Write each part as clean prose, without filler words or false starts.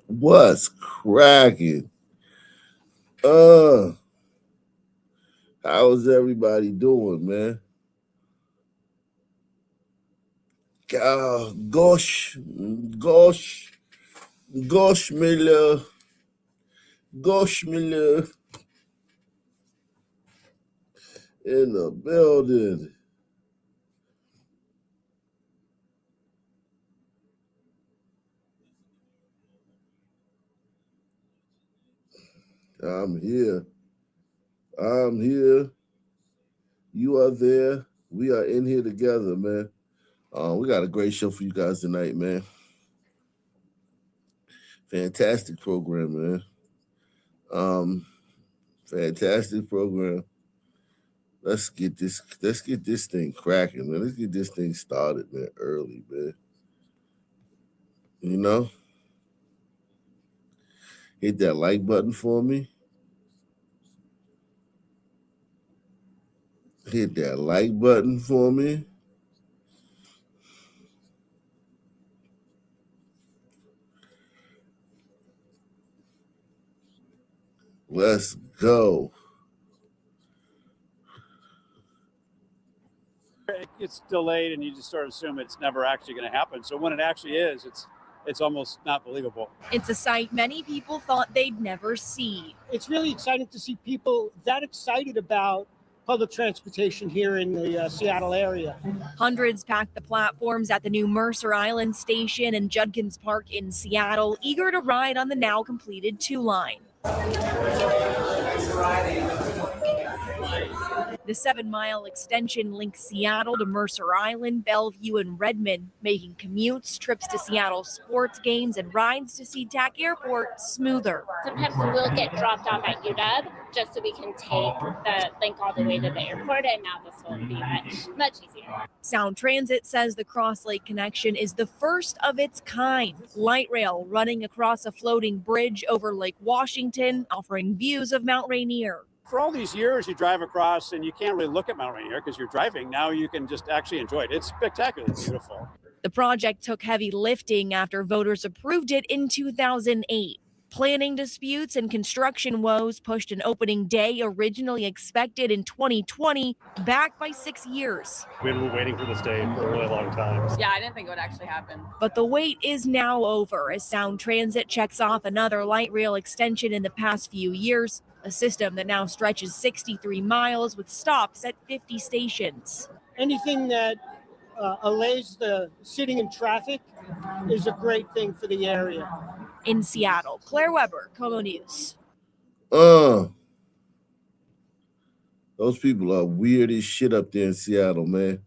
What's cracking? Uh, how's everybody doing, man? Gosh, gosh, gosh, Miller, gosh, Miller in the building. I'm here. I'm here. You are there. We are in here together, man. We got a great show for you guys tonight, man. Fantastic program, man. Um, fantastic program. Let's get this thing cracking, man. Let's get this thing started, man, early, man. You know? Hit that like button for me. Hit that like button for me. Let's go. It's delayed, and you just sort of assume it's never actually going to happen. So when it actually is, it's almost not believable. It's a sight many people thought they'd never see. It's really exciting to see people that excited about public transportation here in the Seattle area. Hundreds packed the platforms at the new Mercer Island station and Judkins Park in Seattle, eager to ride on the now completed 2 line. The 7-mile extension links Seattle to Mercer Island, Bellevue, and Redmond, making commutes, trips to Seattle sports games, and rides to SeaTac Airport smoother. Sometimes we'll get dropped off at UW just so we can take the link all the way to the airport, and now this will be much easier. Sound Transit says the Cross Lake connection is the first of its kind. Light rail running across a floating bridge over Lake Washington, offering views of Mount Rainier. For all these years, you drive across and you can't really look at Mount Rainier because you're driving. Now you can just actually enjoy it. It's spectacular. It's beautiful. The project took heavy lifting after voters approved it in 2008. Planning disputes and construction woes pushed an opening day originally expected in 2020 back by 6 years. We've been waiting for this day for a really long time. Yeah, I didn't think it would actually happen. But the wait is now over as Sound Transit checks off another light rail extension in the past few years, a system that now stretches 63 miles with stops at 50 stations. Anything that allays the sitting in traffic is a great thing for the area. In Seattle, Claire Weber, KOMO News. Those people are weird as shit up there in Seattle, man.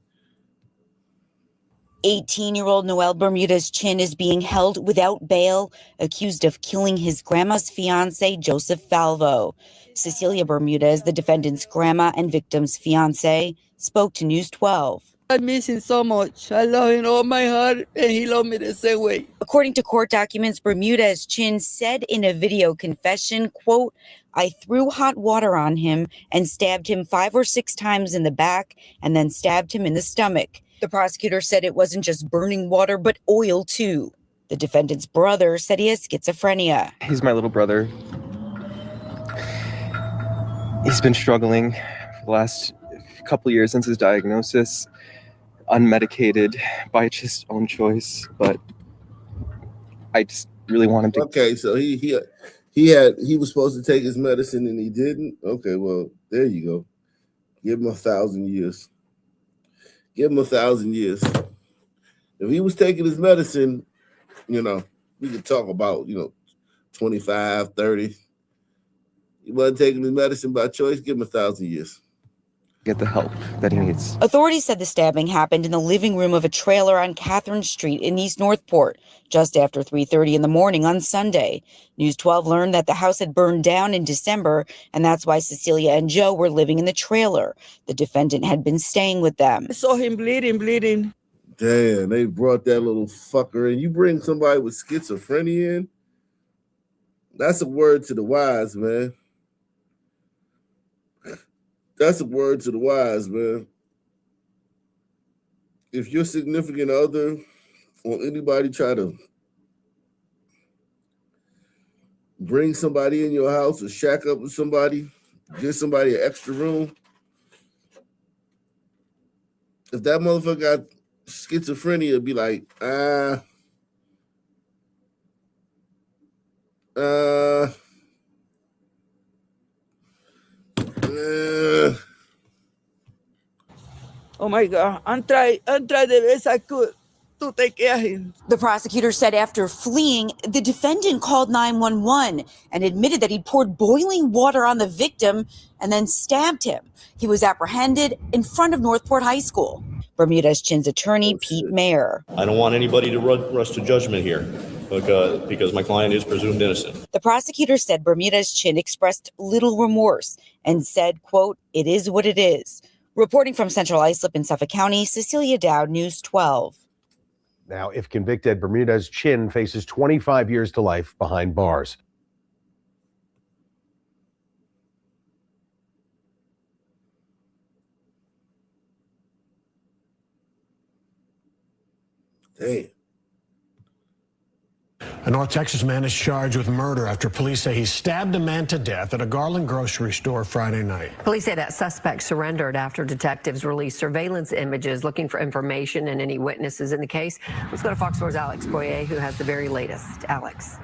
18-year-old Noel Bermudez Chin is being held without bail, accused of killing his grandma's fiance, Joseph Falvo. Cecilia Bermudez, the defendant's grandma and victim's fiance, spoke to News 12. I miss him so much. I love him all my heart, and he loved me the same way. According to court documents, Bermudez Chin said in a video confession, quote, "I threw hot water on him and stabbed him 5 or 6 times in the back and then stabbed him in the stomach." The prosecutor said it wasn't just burning water, but oil too. The defendant's brother said he has schizophrenia. He's my little brother. He's been struggling for the last couple years since his diagnosis, unmedicated by his own choice, but I just really wanted to. Okay, so he was supposed to take his medicine and he didn't. Okay, well, there you go. Give him 1,000 years. Give him 1,000 years. If he was taking his medicine, we could talk about 25, 30. He wasn't taking his medicine by choice. Give him 1,000 years. Get the help that he needs. Authorities said the stabbing happened in the living room of a trailer on Catherine Street in East Northport, just after 3:30 in the morning on Sunday. News 12 learned that the house had burned down in December, and that's why Cecilia and Joe were living in the trailer. The defendant had been staying with them. I saw him bleeding. Damn, they brought that little fucker in. You bring somebody with schizophrenia in? That's a word to the wise, man. That's a word to the wise, man. If your significant other or anybody try to bring somebody in your house or shack up with somebody, give somebody an extra room. If that motherfucker got schizophrenia, it'd be like, Oh my God, entra de vez a tú te quedas. The prosecutor said after fleeing, the defendant called 911 and admitted that he poured boiling water on the victim and then stabbed him. He was apprehended in front of Northport High School. Bermudez Chin's attorney, Pete Mayer. I don't want anybody to rush to judgment here because my client is presumed innocent. The prosecutor said Bermudez Chin expressed little remorse and said, quote, "It is what it is." Reporting from Central Islip in Suffolk County, Cecilia Dowd, News 12. Now, if convicted, Bermudez Chin faces 25 years to life behind bars. Damn. A North Texas man is charged with murder after police say he stabbed a man to death at a Garland grocery store Friday night. Police say that suspect surrendered after detectives released surveillance images looking for information and any witnesses in the case. Let's go to Fox 4's Alex Boyer, who has the very latest. Alex.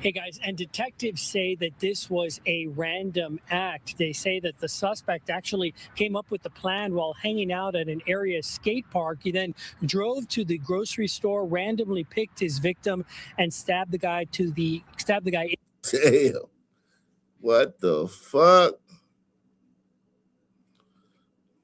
Hey guys, and detectives say that this was a random act. They say that the suspect actually came up with the plan while hanging out at an area skate park. He then drove to the grocery store, randomly picked his victim, and stabbed the guy. Damn. What the fuck?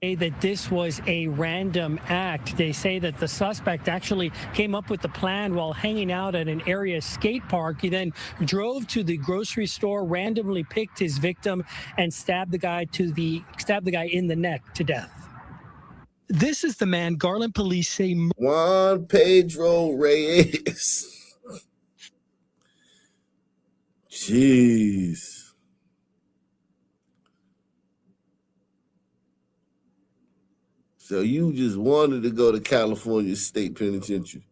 That this was a random act. They say that the suspect actually came up with the plan while hanging out at an area skate park. He then drove to the grocery store, randomly picked his victim, and stabbed the guy in the neck to death. This is the man Garland police say Juan Pedro Reyes. Jeez. So you just wanted to go to California State Penitentiary.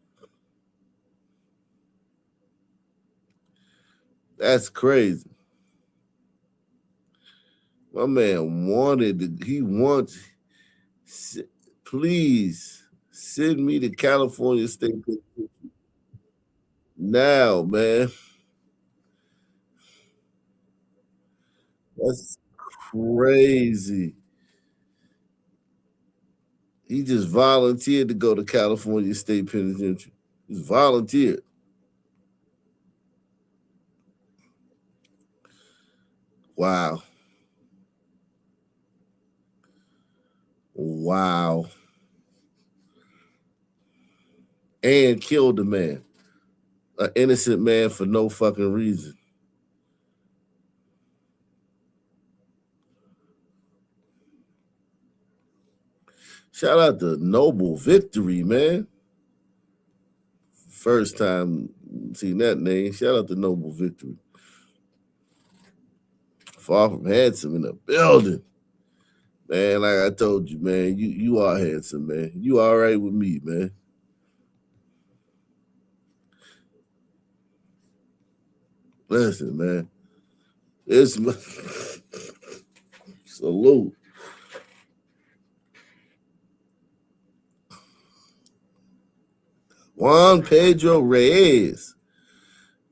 That's crazy. My man please send me to California State Penitentiary now, man. That's crazy. He just volunteered to go to California State Penitentiary. He's volunteered. Wow. Wow. And killed a man. An innocent man for no fucking reason. Shout out to Noble Victory, man. First time seeing that name. Shout out to Noble Victory. Far from handsome in the building. Man, like I told you, man, you are handsome, man. You all right with me, man. Listen, man. It's salute. Juan Pedro Reyes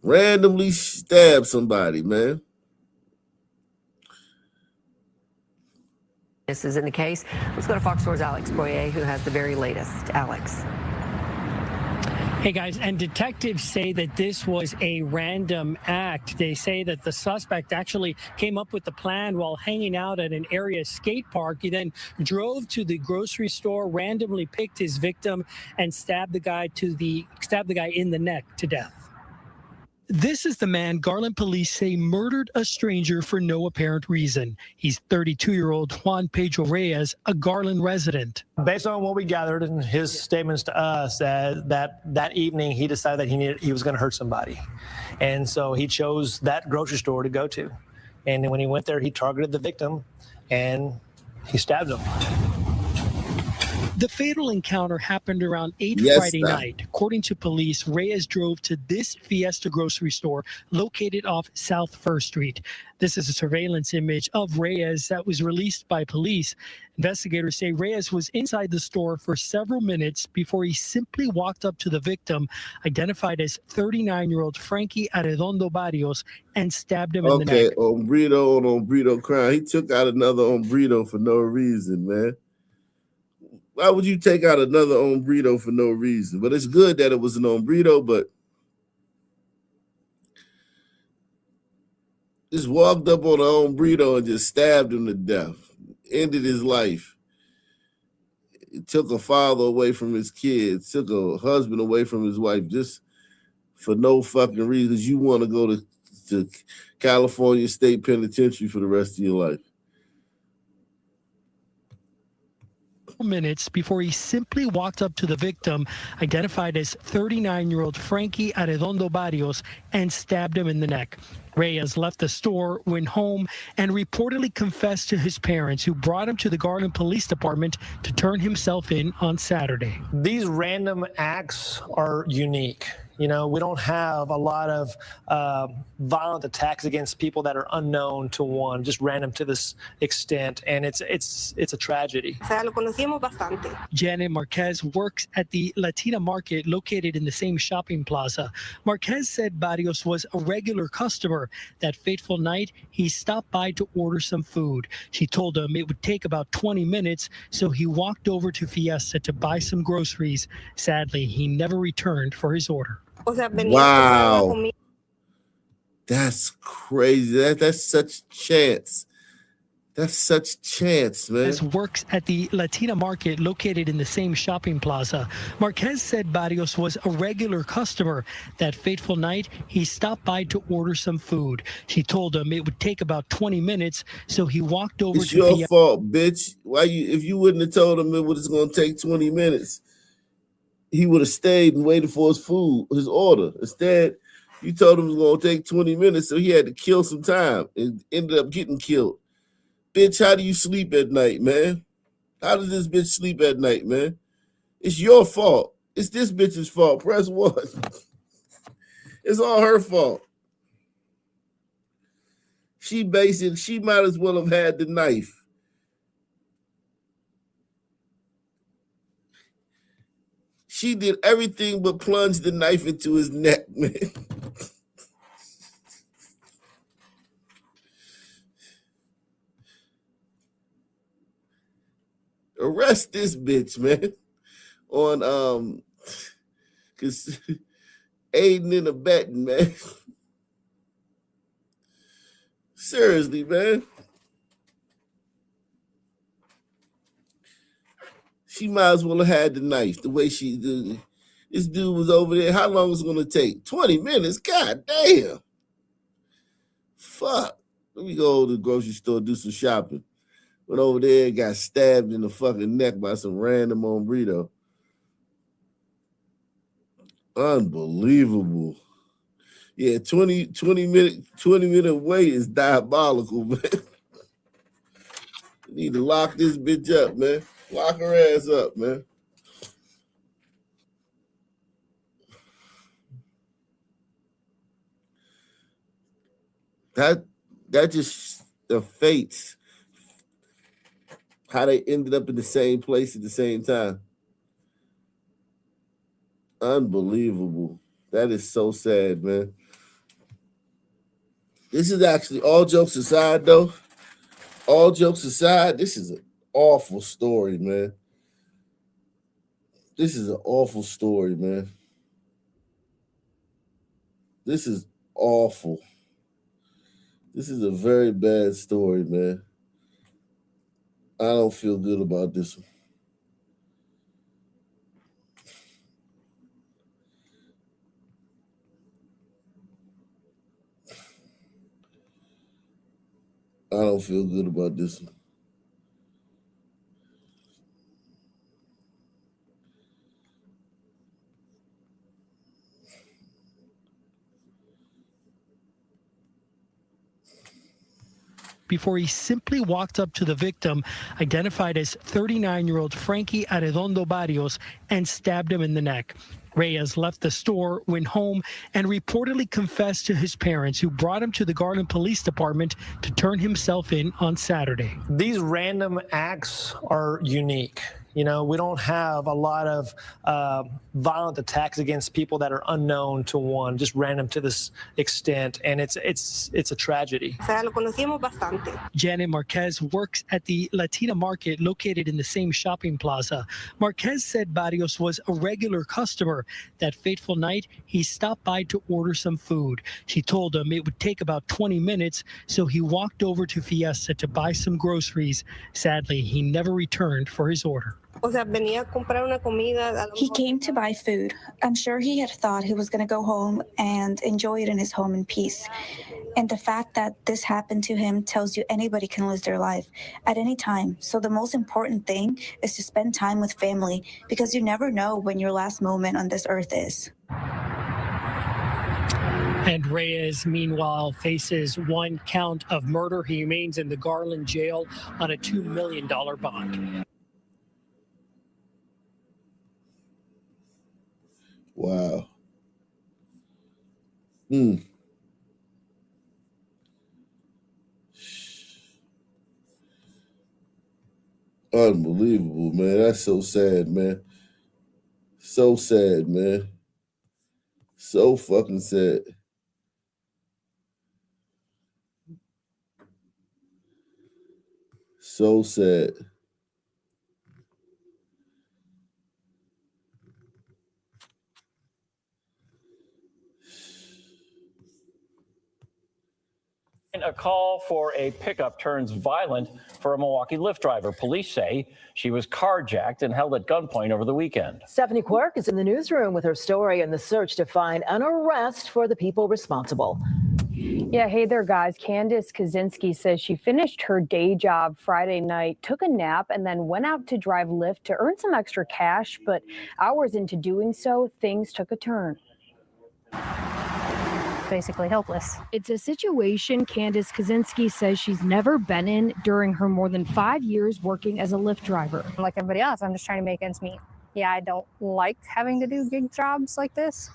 randomly stabbed somebody, man. This is in the case. Let's go to Fox 4's Alex Boyer, who has the very latest. Alex. Hey guys, and detectives say that this was a random act. They say that the suspect actually came up with the plan while hanging out at an area skate park. He then drove to the grocery store, randomly picked his victim, and stabbed the guy in the neck to death. This is the man Garland police say murdered a stranger for no apparent reason. He's 32-year-old Juan Pedro Reyes, a Garland resident. Based on what we gathered in his statements to us, that evening he decided that he was going to hurt somebody. And so he chose that grocery store to go to. And when he went there, he targeted the victim and he stabbed him. The fatal encounter happened around 8 Yes, Friday sir. night. According to police, Reyes drove to this Fiesta grocery store located off South 1st Street. This is a surveillance image of Reyes that was released by police. Investigators say Reyes was inside the store for several minutes before he simply walked up to the victim, identified as 39-year-old Frankie Arredondo Barrios, and stabbed him in the neck. Okay, hombrito on hombrito crime. He took out another hombrito for no reason, man. Why would you take out another hombrito for no reason? But it's good that it was an hombrito, but just walked up on a hombrito and just stabbed him to death. Ended his life. It took a father away from his kids, took a husband away from his wife, just for no fucking reason. 'Cause you want to go to California State Penitentiary for the rest of your life. Minutes before he simply walked up to the victim, identified as 39-year-old Frankie Arredondo Barrios, and stabbed him in the neck. Reyes left the store, went home, and reportedly confessed to his parents, who brought him to the Garland Police Department to turn himself in on Saturday. These random acts are unique. You know, we don't have a lot of violent attacks against people that are unknown to one, just random to this extent, and it's a tragedy. Janet Marquez works at the Latina Market located in the same shopping plaza. Marquez said Barrios was a regular customer. That fateful night, he stopped by to order some food. She told him it would take about 20 minutes, so he walked over to Fiesta to buy some groceries. Sadly, he never returned for his order. Wow. That's crazy. That's such chance. That's such chance, man. Marquez works at the Latina Market located in the same shopping plaza. Marquez said Barrios was a regular customer. That fateful night, he stopped by to order some food. She told him it would take about 20 minutes, so he walked over It's to your fault, bitch. Why if you wouldn't have told him it was going to take 20 minutes, he would have stayed and waited for his food, his order. Instead, you told him it was going to take 20 minutes, so he had to kill some time and ended up getting killed. Bitch, how do you sleep at night, man? How does this bitch sleep at night, man? It's your fault. It's this bitch's fault. Press 1. It's all her fault. She might as well have had the knife. She did everything but plunge the knife into his neck, man. Arrest this bitch, man. On cause aiding and abetting, man. Seriously, man. She might as well have had the knife the way she did. This dude was over there. How long was it gonna take? 20 minutes? God damn. Fuck. Let me go to the grocery store, do some shopping. Went over there, got stabbed in the fucking neck by some random hombrito. Unbelievable. Yeah, 20 minute wait is diabolical, man. You need to lock this bitch up, man. Lock her ass up, man. That just the fates. How they ended up in the same place at the same time. Unbelievable. That is so sad, man. This is actually, all jokes aside, though. All jokes aside, this is an awful story, man. This is an awful story, man. This is awful. This is a very bad story, man. I don't feel good about this one. I don't feel good about this one. before he simply walked up to the victim, identified as 39-year-old Frankie Arredondo Barrios, and stabbed him in the neck. Reyes left the store, went home, and reportedly confessed to his parents, who brought him to the Garland Police Department to turn himself in on Saturday. These random acts are unique. You know, we don't have a lot of violent attacks against people that are unknown to one, just random to this extent, and it's a tragedy. Janet Marquez works at the Latina Market located in the same shopping plaza. Marquez said Barrios was a regular customer. That fateful night, he stopped by to order some food. She told him it would take about 20 minutes, so he walked over to Fiesta to buy some groceries. Sadly, he never returned for his order. He came to buy food. I'm sure he had thought he was going to go home and enjoy it in his home in peace. And the fact that this happened to him tells you anybody can lose their life at any time. So the most important thing is to spend time with family, because you never know when your last moment on this earth is. And Reyes, meanwhile, faces 1 count of murder. He remains in the Garland jail on a $2 million bond. Wow. Unbelievable, man. That's so sad, man. So sad, man. So fucking sad. So sad. A call for a pickup turns violent for a Milwaukee Lyft driver. Police say she was carjacked and held at gunpoint over the weekend. Stephanie Quirk is in the newsroom with her story and the search to find an arrest for the people responsible. Yeah, hey there, guys. Candace Kaczynski says she finished her day job Friday night, took a nap, and then went out to drive Lyft to earn some extra cash. But hours into doing so, things took a turn. Basically helpless. It's a situation Candace Kaczynski says she's never been in during her more than 5 years working as a Lyft driver. Like everybody else, I'm just trying to make ends meet. Yeah, I don't like having to do gig jobs like this,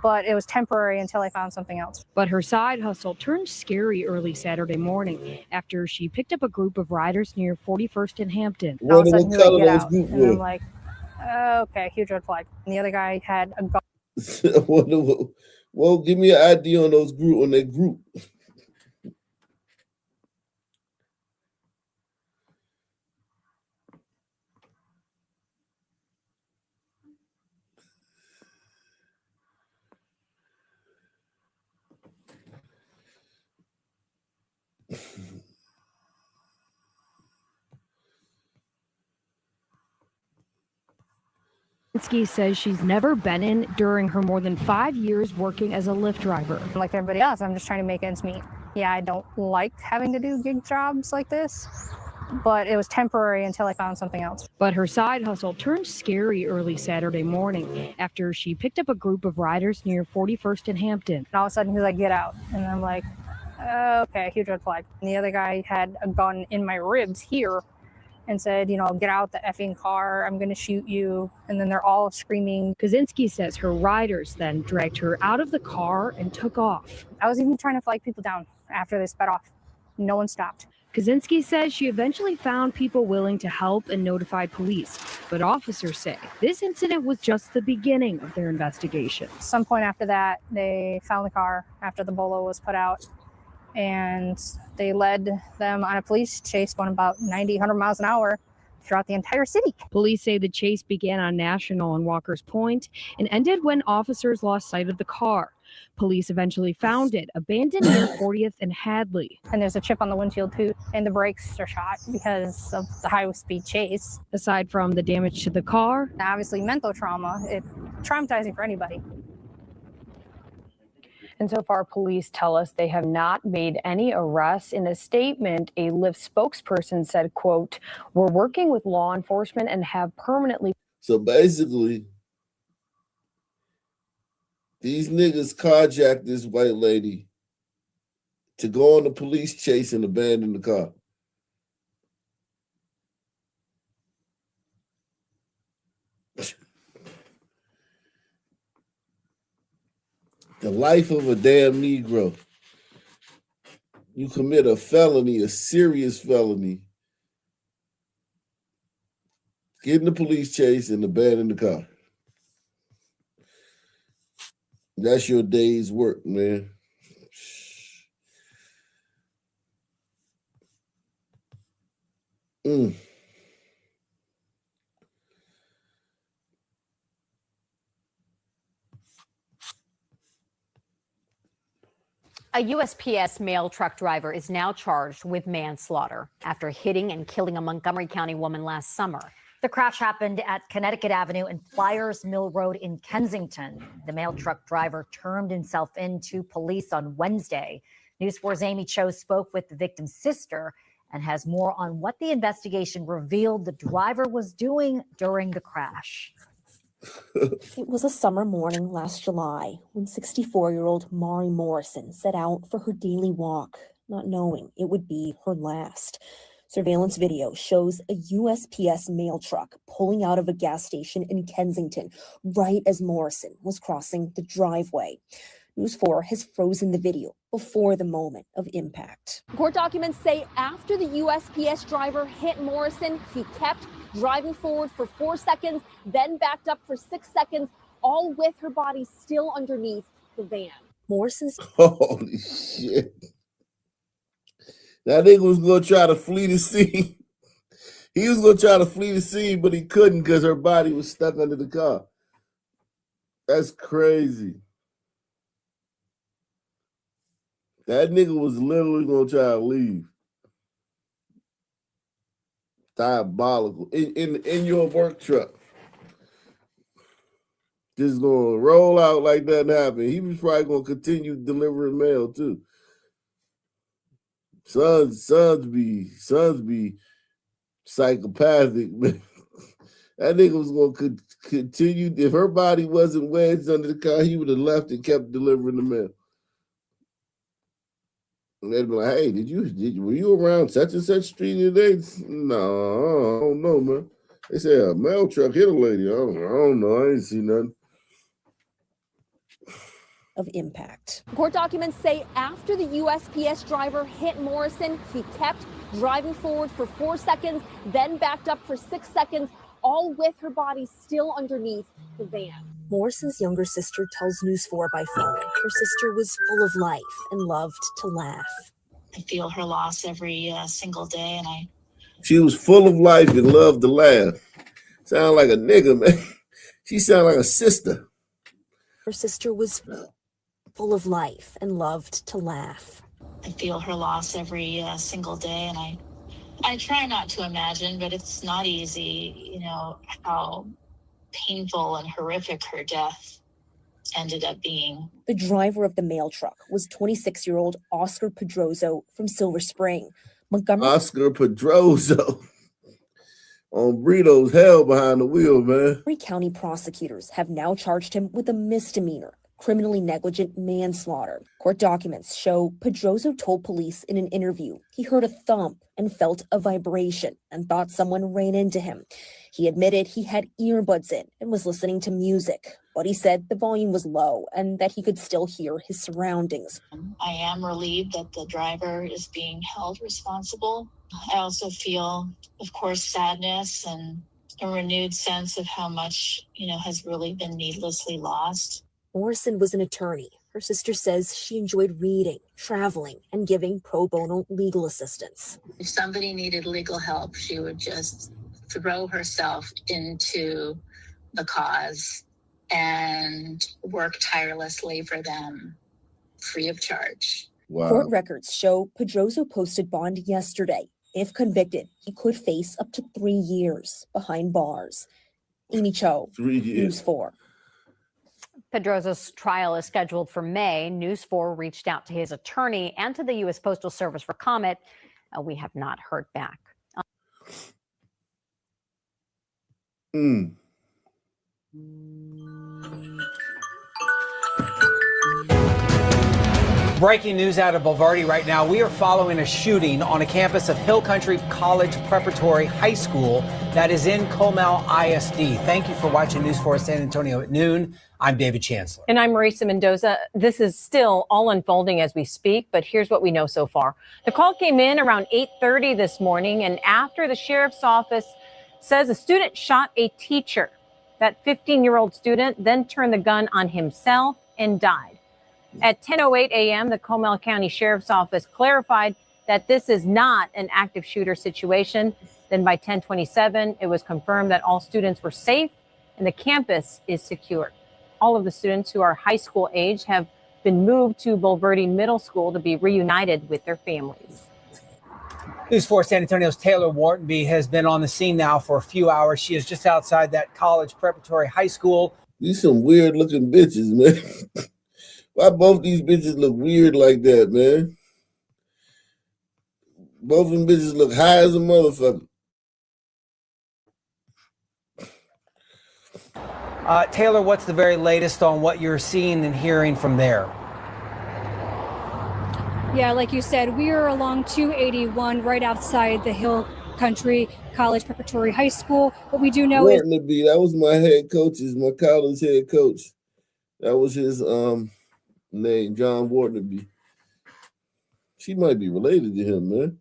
but it was temporary until I found something else. But her side hustle turned scary early Saturday morning after she picked up a group of riders near 41st and Hampton. All of a sudden, he would get out, and I'm like, okay, huge red flag. And the other guy had a gun. Well, give me an idea on those group on that group. Kaczynski says she's never been in during her more than 5 years working as a Lyft driver. Like everybody else, I'm just trying to make ends meet. Yeah, I don't like having to do gig jobs like this, but it was temporary until I found something else. But her side hustle turned scary early Saturday morning after she picked up a group of riders near 41st and Hampton. And all of a sudden, he's like, get out. And I'm like, okay, huge red flag. And the other guy had a gun in my ribs here and said, you know, get out the effing car, I'm going to shoot you. And then they're all screaming. Kaczynski says her riders then dragged her out of the car and took off. I was even trying to flag people down after they sped off. No one stopped. Kaczynski says she eventually found people willing to help and notified police. But officers say this incident was just the beginning of their investigation. Some point after that, they found the car after the bolo was put out. And they led them on a police chase going about 90, 100 miles an hour throughout the entire city. Police say the chase began on National and Walker's Point and ended when officers lost sight of the car. Police eventually found it abandoned near 40th and Hadley. And there's a chip on the windshield too, and the brakes are shot because of the high-speed chase. Aside from the damage to the car, obviously mental trauma, it's traumatizing for anybody. And so far, police tell us they have not made any arrests. In a statement, a Lyft spokesperson said, quote, "We're working with law enforcement and have permanently." So basically, these niggas carjacked this white lady, to go on a police chase and abandon the car. The life of a damn Negro. You commit a felony, a serious felony, get in the police chase and abandon the car. That's your day's work, man. A USPS mail truck driver is now charged with manslaughter after hitting and killing a Montgomery County woman last summer. The crash happened at Connecticut Avenue and Flyers Mill Road in Kensington. The mail truck driver turned himself in to police on Wednesday. News 4's Amy Cho spoke with the victim's sister and has more on what the investigation revealed the driver was doing during the crash. It was a summer morning last July when 64-year-old Mari Morrison set out for her daily walk, not knowing it would be her last. Surveillance video shows a USPS mail truck pulling out of a gas station in Kensington right as Morrison was crossing the driveway. News 4 has frozen the video before the moment of impact. Court documents say after the USPS driver hit Morrison, he kept driving forward for 4 seconds, then backed up for 6 seconds, all with her body still underneath the van. Morrison's Holy shit. That nigga was going to try to flee the scene. He was going to try to flee the scene, but he couldn't because her body was stuck under the car. That's crazy. That nigga was literally going to try to leave. Diabolical. In your work truck. Just going to roll out like that happened. He was probably going to continue delivering mail too. Sons be psychopathic, man. That nigga was going to continue. If her body wasn't wedged under the car, he would have left and kept delivering the mail. And they'd be like, hey, were you around such and such street today? No, I don't know, man. They say a mail truck hit a lady. I don't know. I ain't see nothing. of impact. Court documents say after the USPS driver hit Morrison, he kept driving forward for 4 seconds, then backed up for 6 seconds, all with her body still underneath the van. Morrison's younger sister tells News 4 by phone her sister was full of life and loved to laugh. I feel her loss every single day, and She was full of life and loved to laugh. Sound like a nigga, man. She sound like a sister. Her sister was full of life and loved to laugh. I feel her loss every single day, and I try not to imagine, but it's not easy, you know, how painful and horrific her death ended up being. The driver of the mail truck was 26-year-old Oscar Pedroso from Silver Spring. Montgomery. Oscar Pedroso. On Brito's hell behind the wheel, man. Montgomery County prosecutors have now charged him with a misdemeanor, criminally negligent manslaughter. Court documents show Pedroso told police in an interview he heard a thump and felt a vibration and thought someone ran into him. He admitted he had earbuds in and was listening to music, but he said the volume was low and that he could still hear his surroundings. I am relieved that the driver is being held responsible. I also feel, of course, sadness and a renewed sense of how much, you know, has really been needlessly lost. Morrison was an attorney. Her sister says she enjoyed reading, traveling, and giving pro bono legal assistance. If somebody needed legal help, she would just throw herself into the cause and work tirelessly for them, free of charge. Wow. Court records show Pedroso posted bond yesterday. If convicted, he could face up to 3 years behind bars. Amy Cho, 3 years. News 4. Pedroso's trial is scheduled for May. News 4 reached out to his attorney and to the U.S. Postal Service for comment. We have not heard back. Breaking news out of Bulverde right now. We are following a shooting on a campus of Hill Country College Preparatory High School that is in Comal ISD. Thank you for watching News 4 San Antonio at noon. I'm David Chancellor. And I'm Marisa Mendoza. This is still all unfolding as we speak, but here's what we know so far. The call came in around 8:30 this morning, and after the sheriff's office says a student shot a teacher. That 15-year-old student then turned the gun on himself and died. At 10:08 a.m., the Comal County Sheriff's Office clarified that this is not an active shooter situation. Then by 10:27, it was confirmed that all students were safe and the campus is secure. All of the students who are high school age have been moved to Bulverde Middle School to be reunited with their families. News 4 San Antonio's Taylor Whartonby has been on the scene now for a few hours. She is just outside that college preparatory high school. These some weird looking bitches, man. Why both these bitches look weird like that, man? Both of them bitches look high as a motherfucker. Taylor, what's the very latest on what you're seeing and hearing from there? Yeah, like you said, we are along 281 right outside the Hill Country College Preparatory High School. What we do know is that was my head coach's, my college head coach. That was his name, John Whartonby. She might be related to him, man.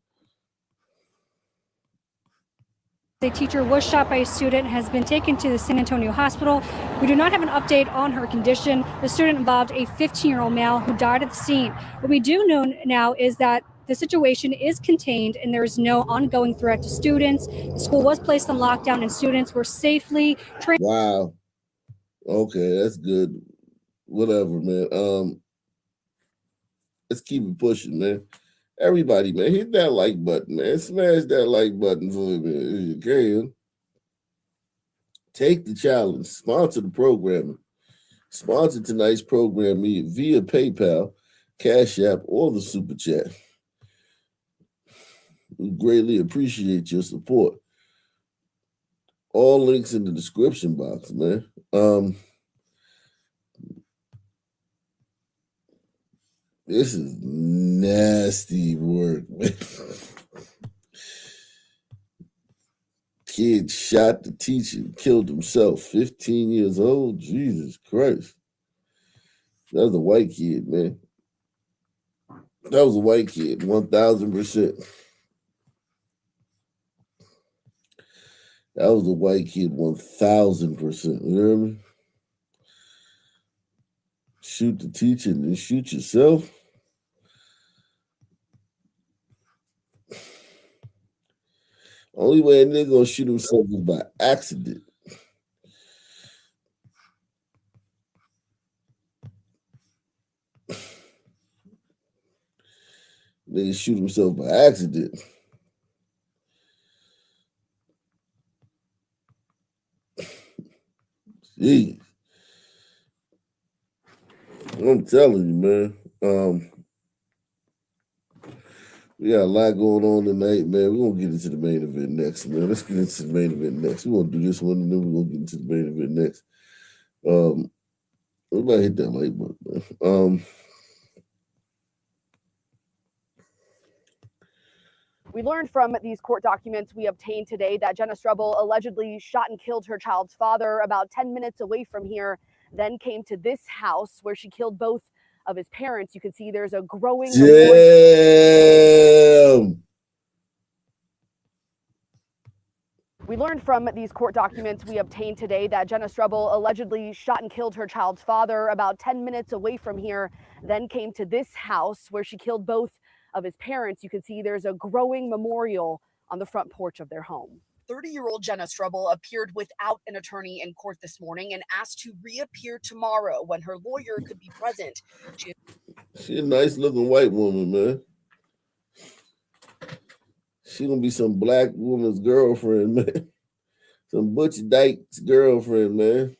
the teacher was shot by a student, has been taken to the San Antonio hospital. We do not have an update on her condition. The student involved a 15-year-old male who died at the scene. What we do know now is that the situation is contained and there is no ongoing threat to students. The school was placed on lockdown and students were safely trained. Wow. Okay, that's good. Whatever, man. Let's keep it pushing, man. Everybody, man, hit that like button, man. Smash that like button for me if you can. Take the challenge. Sponsor the programming. Sponsor tonight's program via PayPal, Cash App, or the Super Chat. We greatly appreciate your support. All links in the description box, man. This is nasty work, man. Kid shot the teacher, killed himself, 15 years old. Jesus Christ. That was a white kid, man. That was a white kid, 1,000%. That was a white kid, 1,000%. You hear me? Shoot the teacher and then shoot yourself. Only way a nigga gonna shoot himself is by accident. Nigga shoot himself by accident. Jeez. I'm telling you, man. We got a lot going on tonight, man. We're gonna get into the main event next, man. Let's get into the main event next. We're gonna do this one and then we're gonna get into the main event next. Everybody hit that like button, man. We learned from these court documents we obtained today that Jenna Strebel allegedly shot and killed her child's father about 10 minutes away from here, then came to this house where she killed both of his parents. You can see there's a growing Damn. We learned from these court documents we obtained today that Jenna Strebel allegedly shot and killed her child's father about 10 minutes away from here, then came to this house where she killed both of his parents. You can see there's a growing memorial on the front porch of their home. 30-year-old Jenna Strebel appeared without an attorney in court this morning and asked to reappear tomorrow when her lawyer could be present. She a nice looking white woman, man. She gonna be some black woman's girlfriend, man. Some Butch Dyke's girlfriend, man.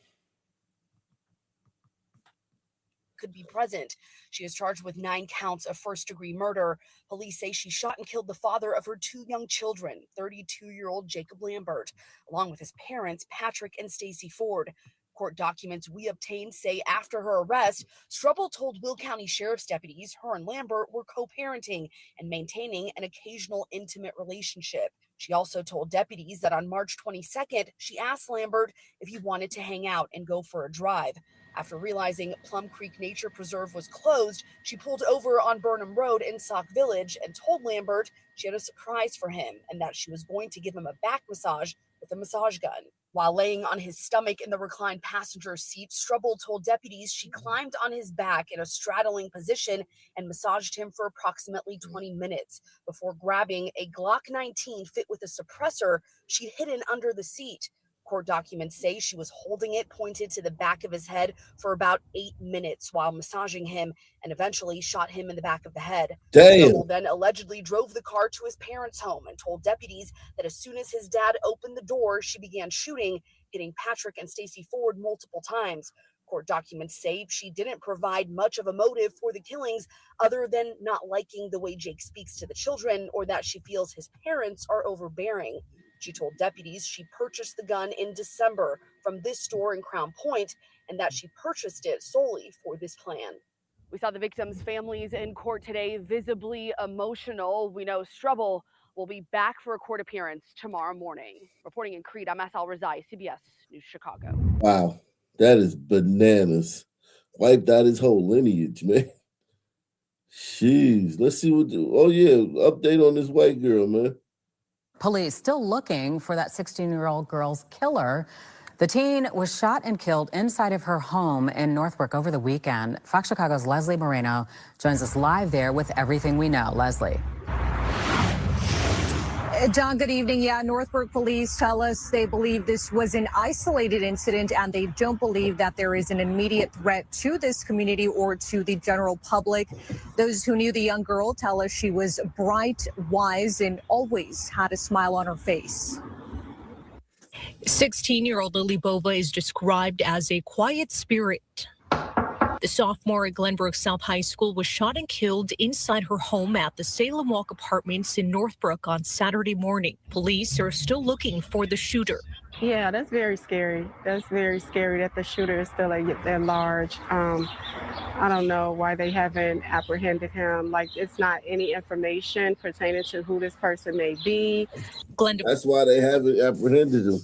Could be present. She is charged with 9 counts of first-degree murder. Police say she shot and killed the father of her 2 young children, 32-year-old Jacob Lambert, along with his parents, Patrick and Stacy Ford. Court documents we obtained say after her arrest, Strubble told Will County Sheriff's deputies her and Lambert were co-parenting and maintaining an occasional intimate relationship. She also told deputies that on March 22nd, she asked Lambert if he wanted to hang out and go for a drive. After realizing Plum Creek Nature Preserve was closed, she pulled over on Burnham Road in Sauk Village and told Lambert she had a surprise for him and that she was going to give him a back massage with a massage gun. While laying on his stomach in the reclined passenger seat, Strubble told deputies she climbed on his back in a straddling position and massaged him for approximately 20 minutes before grabbing a Glock 19 fit with a suppressor she'd hidden under the seat. Court documents say she was holding it pointed to the back of his head for about 8 minutes while massaging him and eventually shot him in the back of the head. Damn. Strubble then allegedly drove the car to his parents' home and told deputies that as soon as his dad opened the door, she began shooting, hitting Patrick and Stacy Ford multiple times. Court documents say she didn't provide much of a motive for the killings other than not liking the way Jake speaks to the children or that she feels his parents are overbearing. She told deputies she purchased the gun in December from this store in Crown Point and that she purchased it solely for this plan. We saw the victims' families in court today visibly emotional. We know Strubble will be back for a court appearance tomorrow morning. Reporting in Crete, I'm Asal Razai, CBS News Chicago. Wow, that is bananas. Wiped out his whole lineage, man. Jeez, let's see what. Oh yeah, update on this white girl, man. Police still looking for that 16-year-old girl's killer. The teen was shot and killed inside of her home in Northbrook over the weekend. Fox Chicago's Leslie Moreno joins us live there with everything we know. Leslie. John, good evening. Yeah, Northbrook police tell us they believe this was an isolated incident and they don't believe that there is an immediate threat to this community or to the general public. Those who knew the young girl tell us she was bright, wise, and always had a smile on her face. 16-year-old Lily Bova is described as a quiet spirit. The sophomore at Glenbrook South High School was shot and killed inside her home at the Salem Walk Apartments in Northbrook on Saturday morning. Police are still looking for the shooter. Yeah, that's very scary. That's very scary that the shooter is still at large. I don't know why they haven't apprehended him. Like, it's not any information pertaining to who this person may be. That's why they haven't apprehended him.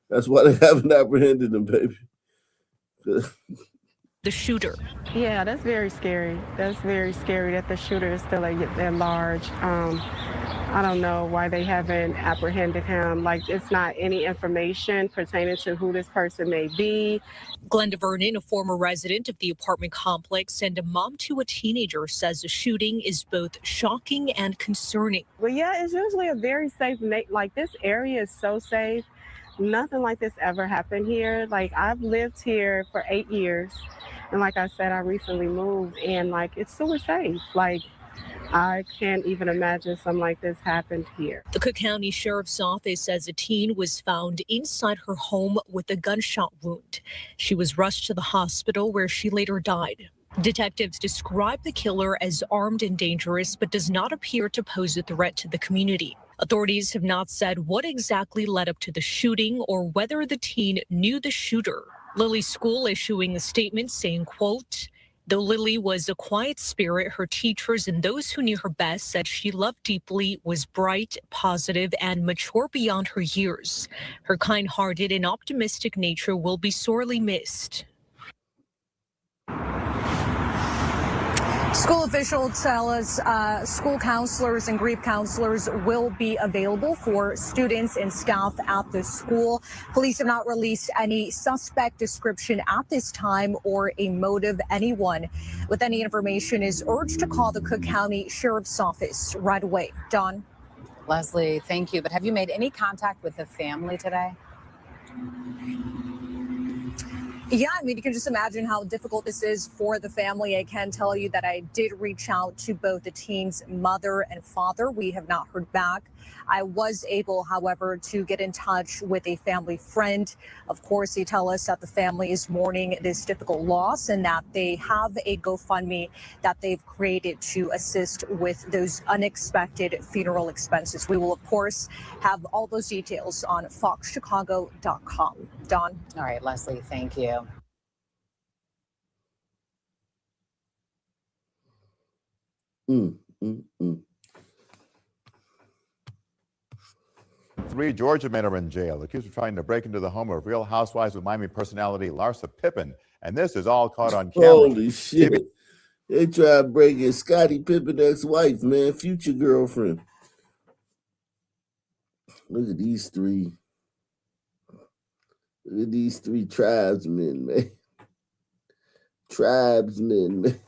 That's why they haven't apprehended him, baby. The shooter. Yeah, that's very scary. That's very scary that the shooter is still at large. I don't know why they haven't apprehended him. Like, it's not any information pertaining to who this person may be. Glenda Vernon, a former resident of the apartment complex and a mom to a teenager, says the shooting is both shocking and concerning. Well, yeah, it's usually a very safe, like, this area is so safe. Nothing like this ever happened here. Like, I've lived here for 8 years. And like I said, I recently moved and like, it's super safe. Like, I can't even imagine something like this happened here. The Cook County Sheriff's Office says a teen was found inside her home with a gunshot wound. She was rushed to the hospital where she later died. Detectives describe the killer as armed and dangerous, but does not appear to pose a threat to the community. Authorities have not said what exactly led up to the shooting or whether the teen knew the shooter. Lily's school issuing a statement saying, quote, "Though Lily was a quiet spirit, her teachers and those who knew her best said she loved deeply, was bright, positive, and mature beyond her years. Her kind-hearted and optimistic nature will be sorely missed." School officials tell us school counselors and grief counselors will be available for students and staff at the school. Police have not released any suspect description at this time or a motive. Anyone with any information is urged to call the Cook County Sheriff's Office right away. Dawn. Leslie, thank you. But have you made any contact with the family today? Yeah, I mean, you can just imagine how difficult this is for the family. I can tell you that I did reach out to both the teen's mother and father. We have not heard back I was able, however, to get in touch with a family friend. Of course, they tell us that the family is mourning this difficult loss and that they have a GoFundMe that they've created to assist with those unexpected funeral expenses. We will, of course, have all those details on foxchicago.com. Dawn. All right, Leslie, thank you. Three Georgia men are in jail, accused of trying to break into the home of Real Housewives of Miami personality Larsa Pippen. And this is all caught on camera. Holy shit. They tried to break in Scottie Pippen's ex-wife, man, future girlfriend. Look at these three. Look at these three tribesmen, man. Tribesmen, man.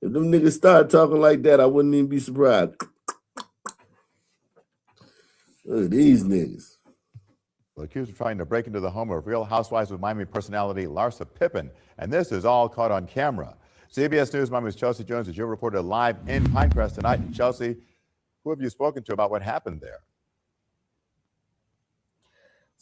If them niggas start talking like that, I wouldn't even be surprised. Look at these niggas. Accused of trying to break into the home of Real Housewives of Miami personality Larsa Pippen. And this is all caught on camera. CBS News Miami's Chelsea Jones is your reporter live in Pinecrest tonight. And Chelsea, who have you spoken to about what happened there?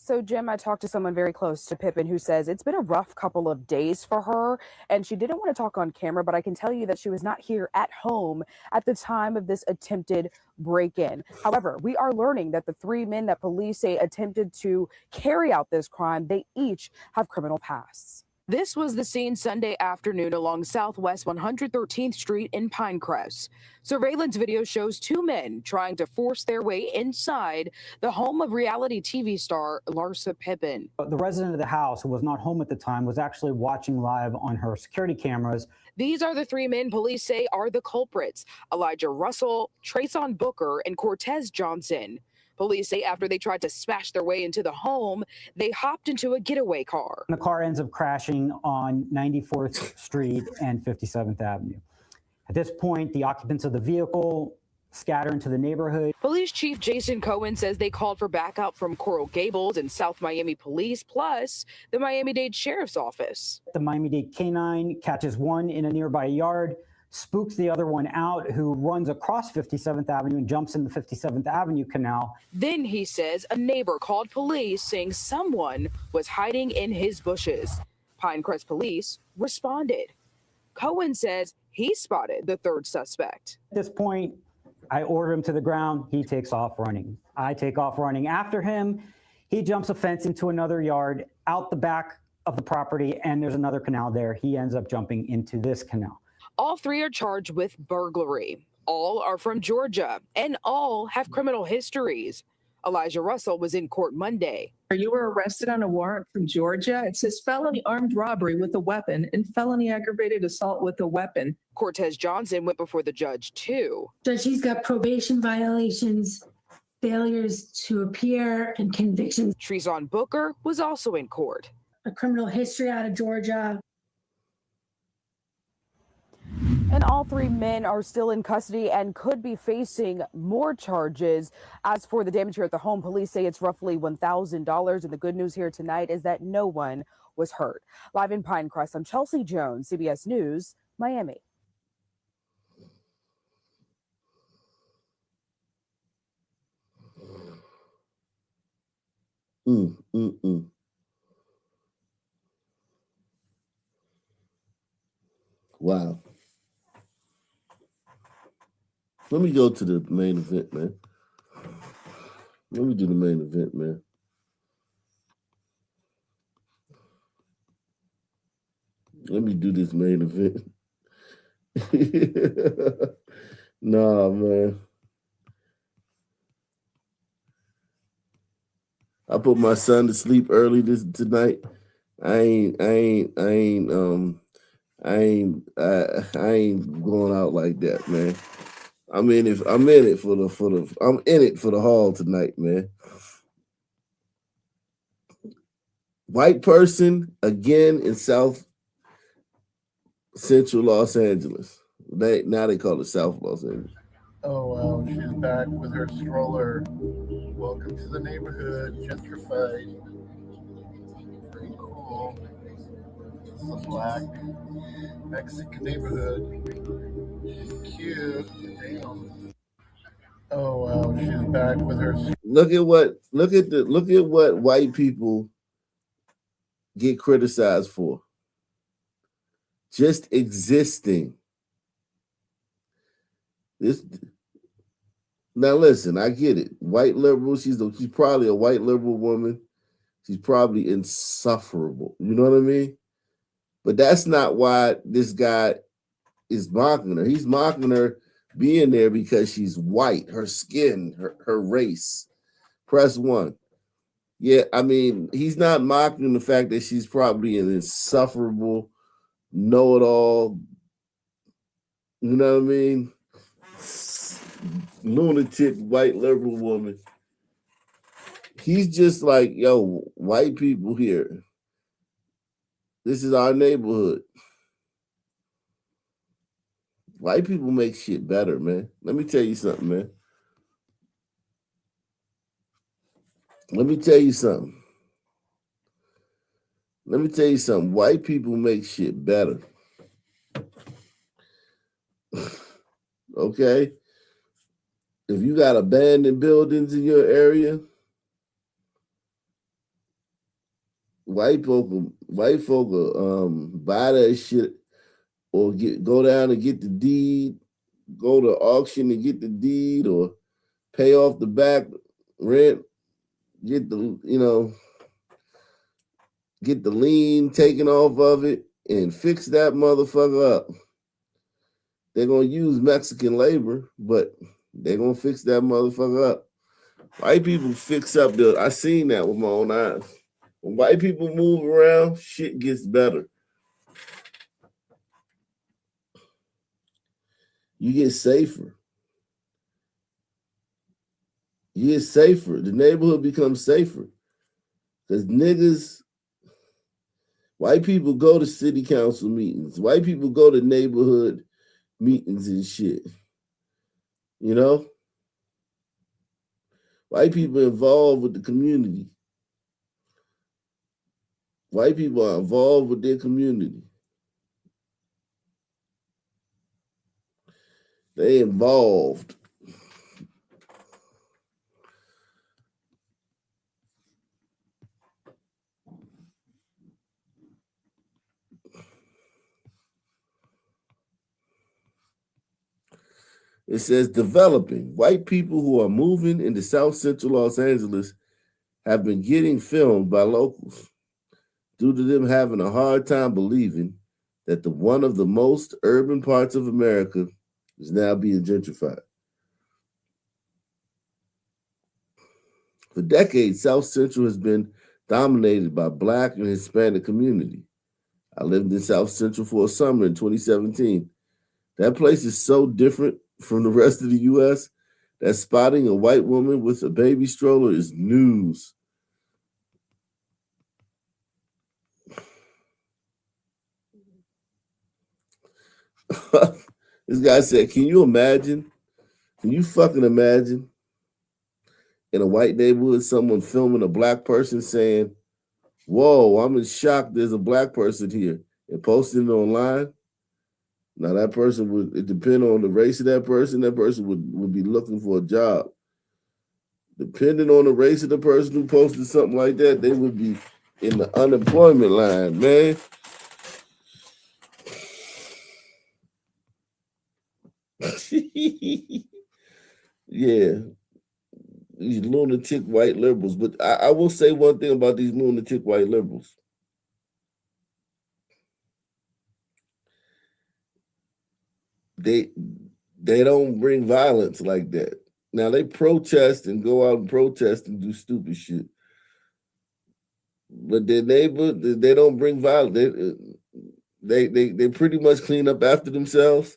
So, Jim, I talked to someone very close to Pippen who says it's been a rough couple of days for her, and she didn't want to talk on camera, but I can tell you that she was not here at home at the time of this attempted break-in. However, we are learning that the three men that police say attempted to carry out this crime, they each have criminal pasts. This was the scene Sunday afternoon along Southwest 113th Street in Pinecrest. Surveillance video shows two men trying to force their way inside the home of reality TV star Larsa Pippen. The resident of the house, who was not home at the time, was actually watching live on her security cameras. These are the three men police say are the culprits: Elijah Russell, Trason Booker, and Cortez Johnson. Police say after they tried to smash their way into the home, they hopped into a getaway car. The car ends up crashing on 94th Street and 57th Avenue. At this point, the occupants of the vehicle scatter into the neighborhood. Police Chief Jason Cohen says they called for backup from Coral Gables and South Miami Police, plus the Miami-Dade Sheriff's Office. The Miami-Dade K-9 catches one in a nearby yard, spooks the other one out, who runs across 57th Avenue and jumps in the 57th Avenue canal. Then he says a neighbor called police saying someone was hiding in his bushes. Pinecrest police responded. Cohen says he spotted the third suspect. At this point, I order him to the ground. He takes off running. I take off running after him. He jumps a fence into another yard out the back of the property, and there's another canal there. He ends up jumping into this canal. All three are charged with burglary. All are from Georgia, and all have criminal histories. Elijah Russell was in court Monday. You were arrested on a warrant from Georgia. It says felony armed robbery with a weapon and felony aggravated assault with a weapon. Cortez Johnson went before the judge, too. Judge, he's got probation violations, failures to appear, and convictions. Trason Booker was also in court. A criminal history out of Georgia. And all three men are still in custody and could be facing more charges. As for the damage here at the home, police say it's roughly $1,000. And the good news here tonight is that no one was hurt. Live in Pinecrest, I'm Chelsea Jones, CBS News, Miami. Wow. Let me go to the main event, man. Let me do the main event, man. Let me do this main event. Nah, man. I put my son to sleep early tonight. I ain't going out like that, man. I'm in it for the haul tonight, man. White person again in South Central Los Angeles. Now they call it South Los Angeles. Oh wow, she's back with her stroller. Welcome to the neighborhood, gentrified. Pretty cool. It's a black Mexican neighborhood. She's cute. Damn. Oh wow, she's back with her. Look at what white people get criticized for. Just existing. This now listen, I get it. White liberal, she's probably a white liberal woman. She's probably insufferable. You know what I mean? But that's not why this guy is mocking her. He's mocking her being there because she's white, her skin, her race. Press one. Yeah, I mean, he's not mocking the fact that she's probably an insufferable, know-it-all, you know what I mean? Lunatic white liberal woman. He's just like, yo, white people here. This is our neighborhood. White people make shit better, man. Let me tell you something, man. Let me tell you something. White people make shit better. Okay? If you got abandoned buildings in your area, white folk will buy that shit or go down and get the deed, go to auction and get the deed, or pay off the back rent, get the lien taken off of it and fix that motherfucker up. They're gonna use Mexican labor, but they're gonna fix that motherfucker up. White people fix up I seen that with my own eyes. When white people move around, shit gets better. You get safer. The neighborhood becomes safer. Because white people go to city council meetings. White people go to neighborhood meetings and shit. You know? White people involved with the community. White people are involved with their community. They involved. It says developing. White people who are moving into South Central Los Angeles have been getting filmed by locals due to them having a hard time believing that one of the most urban parts of America is now being gentrified. For decades, South Central has been dominated by Black and Hispanic community. I lived in South Central for a summer in 2017. That place is so different from the rest of the U.S. that spotting a white woman with a baby stroller is news. This guy said, can you fucking imagine in a white neighborhood someone filming a Black person saying, whoa, I'm in shock there's a Black person here, and posting it online? Now that person it depend on the race of that person would be looking for a job. Depending on the race of the person who posted something like that, they would be in the unemployment line, man. Yeah, these lunatic white liberals. But I will say one thing about these lunatic white liberals. They don't bring violence like that. Now they protest and go out and protest and do stupid shit. But their neighbor, they don't bring violence. They pretty much clean up after themselves.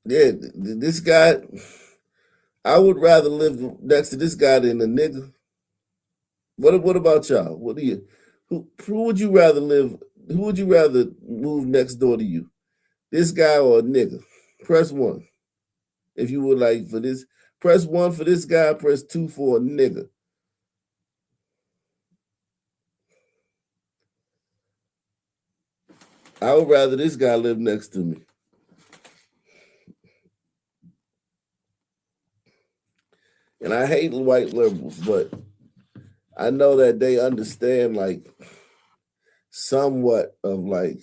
Yeah, this guy, I would rather live next to this guy than a nigga. What about y'all? Who would you rather live? Who would you rather move next door to you? This guy or a nigga? Press 1. If you would like for this, press 1 for this guy, press 2 for a nigga. I would rather this guy live next to me. And I hate white liberals, but I know that they understand like somewhat of like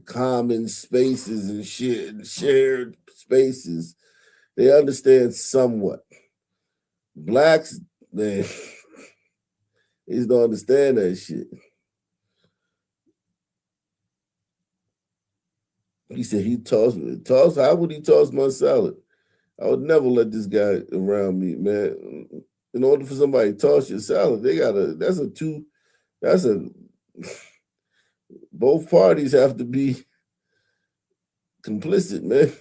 common spaces and shit and shared spaces. They understand somewhat. Blacks, they just don't understand that shit. He said he tossed. How would he toss my salad? I would never let this guy around me, man. In order for somebody to toss your salad, both parties have to be complicit, man.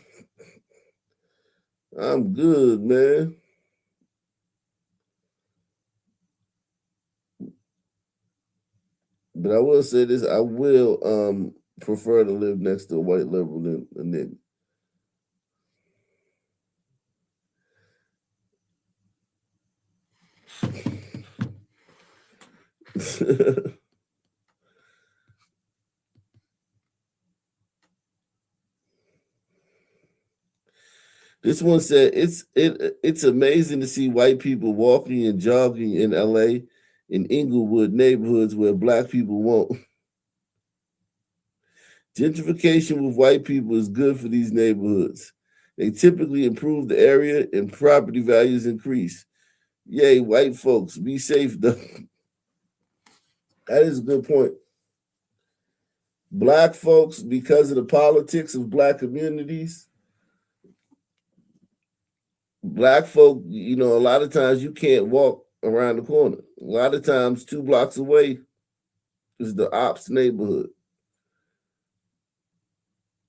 I'm good, man. But I will say this, I will prefer to live next to a white liberal than a nigga. This one said it's amazing to see white people walking and jogging in LA in Inglewood neighborhoods where black people won't. Gentrification with white people is good for these neighborhoods. They typically improve the area and property values increase. Yay, white folks, be safe though. That is a good point. Black folks, because of the politics of black communities, black folk, a lot of times you can't walk around the corner. A lot of times 2 blocks away is the ops neighborhood.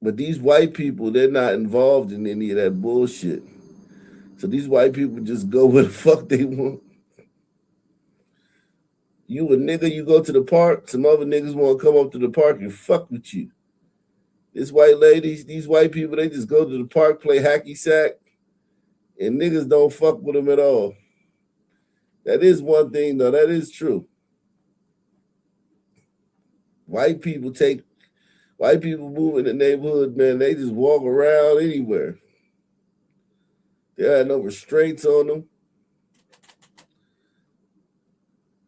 But these white people, they're not involved in any of that bullshit. So these white people just go where the fuck they want. You a nigga, you go to the park, some other niggas want to come up to the park and fuck with you. This white ladies, these white people, they just go to the park, play hacky sack, and niggas don't fuck with them at all. That is one thing, though. That is true. White people move in the neighborhood, man. They just walk around anywhere. They have no restraints on them.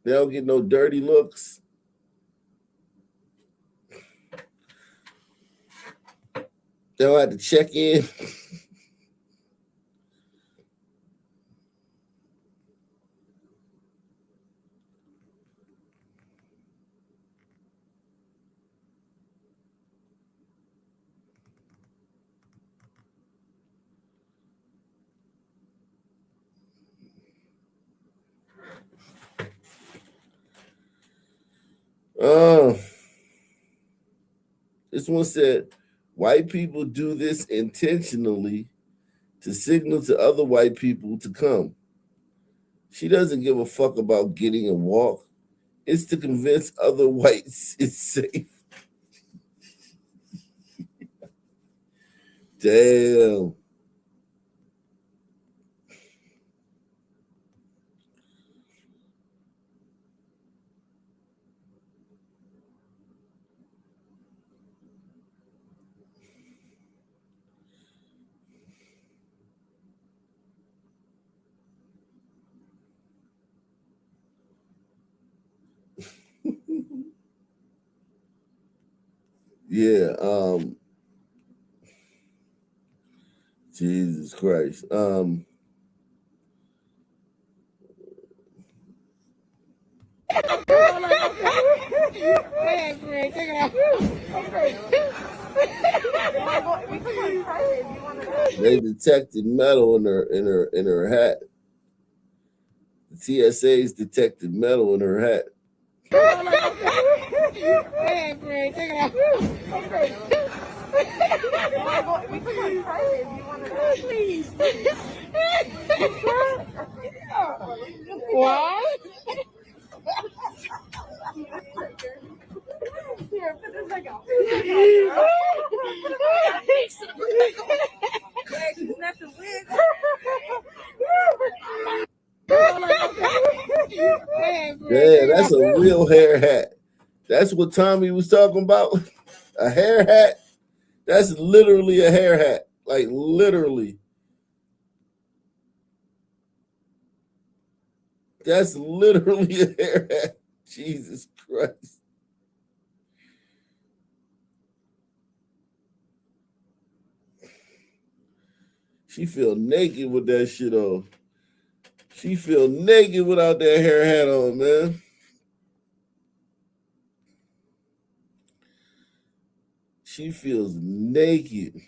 They don't get no dirty looks. They don't have to check in. This one said, white people do this intentionally to signal to other white people to come. She doesn't give a fuck about getting a walk. It's to convince other whites it's safe. Damn. Yeah, Jesus Christ. They detected metal in her hat. The TSA's detected metal in her hat. What? Here, put this back on. Snap the wig. Yeah, that's a real hair hat. That's what Tommy was talking about. A hair hat. That's literally a hair hat. Like literally. That's literally a hair hat. Jesus Christ. She feel naked with that shit on. She feel naked without that hair hat on, man. She feels naked.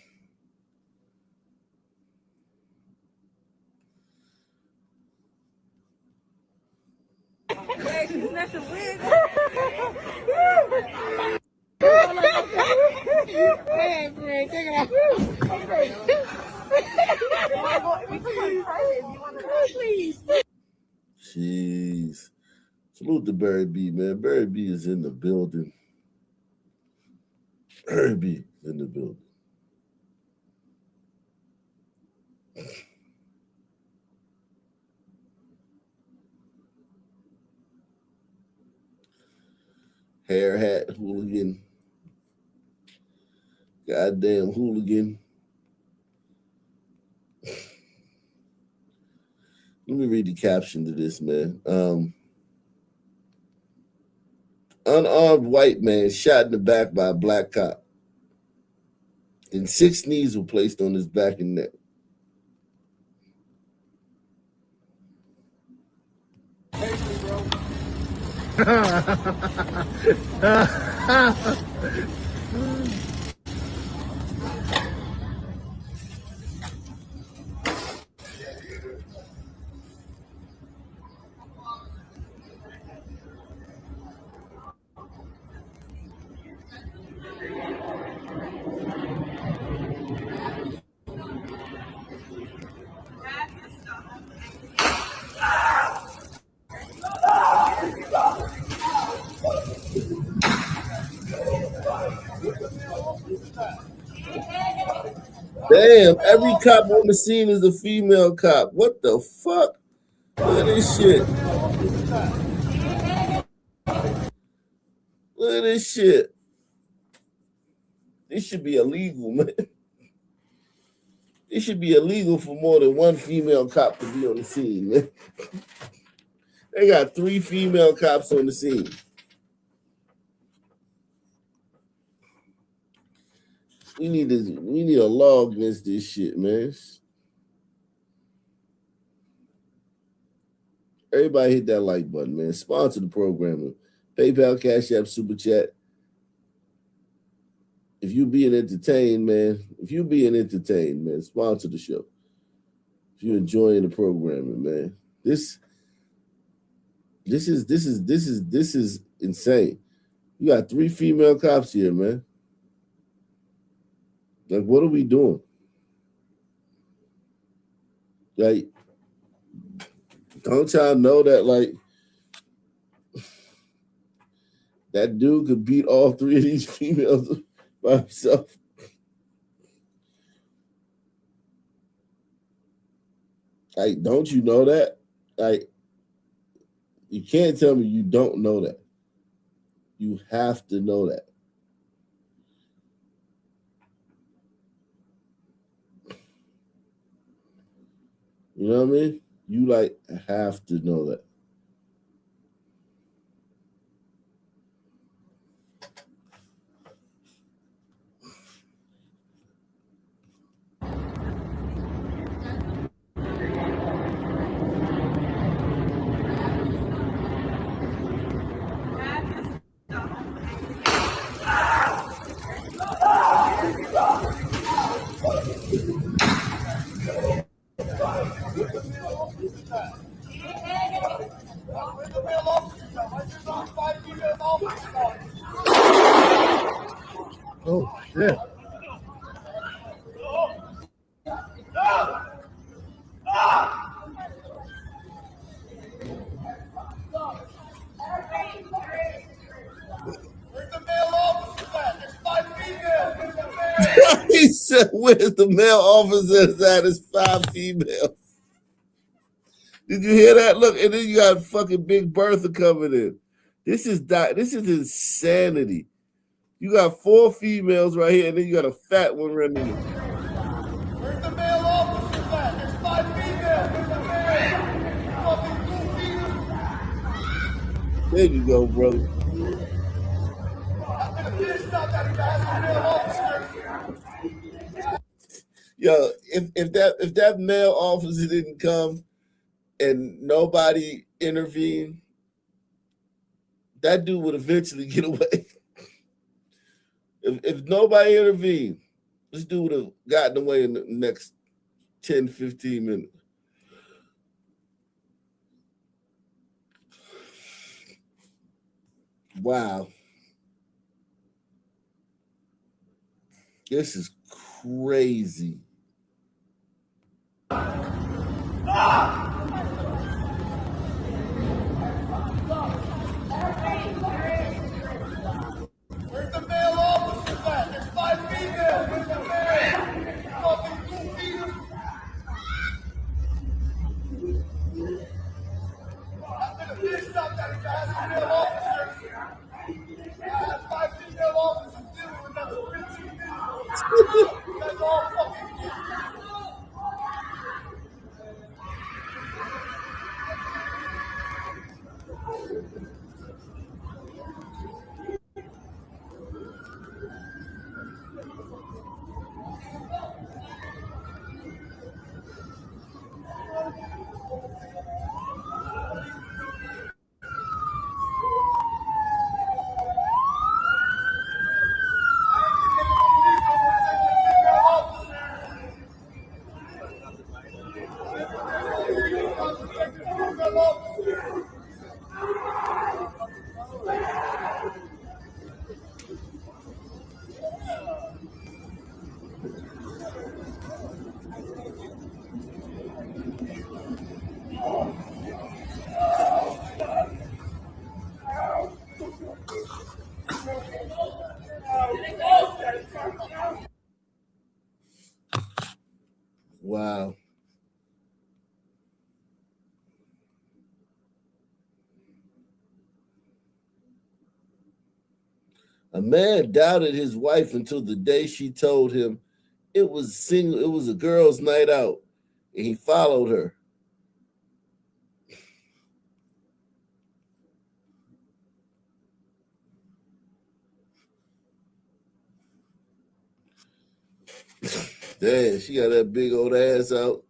Hey, she's not the wig. Hey, Greg, take it off. Please. Jeez. Salute to Barry B, man. Barry B is in the building. Barry B is in the building. Hair hat hooligan. Goddamn hooligan. Let me read the caption to this, man. Unarmed white man shot in the back by a black cop. And 6 knees were placed on his back and neck. Damn, every cop on the scene is a female cop. What the fuck? Look at this shit. Look at this shit. This should be illegal, man. It should be illegal for more than one female cop to be on the scene, man. They got 3 female cops on the scene. We need a law against this shit, man. Everybody hit that like button, man. Sponsor the program. PayPal, Cash App, Super Chat. If you being entertained, man, sponsor the show. If you're enjoying the programming, man. This is insane. You got 3 female cops here, man. Like, what are we doing? Like, don't y'all know that, like, that dude could beat all 3 of these females by himself? Like, don't you know that? Like, you can't tell me you don't know that. You have to know that. You know what I mean? You like have to know that. Oh, shit. He said, where's the male officers at? It's 5 females. Did you hear that? Look, and then you got fucking Big Bertha coming in. This is insanity. You got 4 females right here, and then you got a fat one running. Where's the male officers at? There's 5 females. Where's the male? Fucking goofy. There you go, brother. Yo, if that male officer didn't come and nobody intervened, that dude would eventually get away. If nobody intervened, this dude would have gotten away in the next 10, 15 minutes. Wow. This is crazy. Where's the male officers at? There's 5 females. Where's the male? Fucking goofy. There's not that fast male officers. There's 5 female officers dealing with that for 15 minutes. That's all fucking goofy. Wow. A man doubted his wife until the day she told him it was a girl's night out, and he followed her. Damn, she got that big old ass out.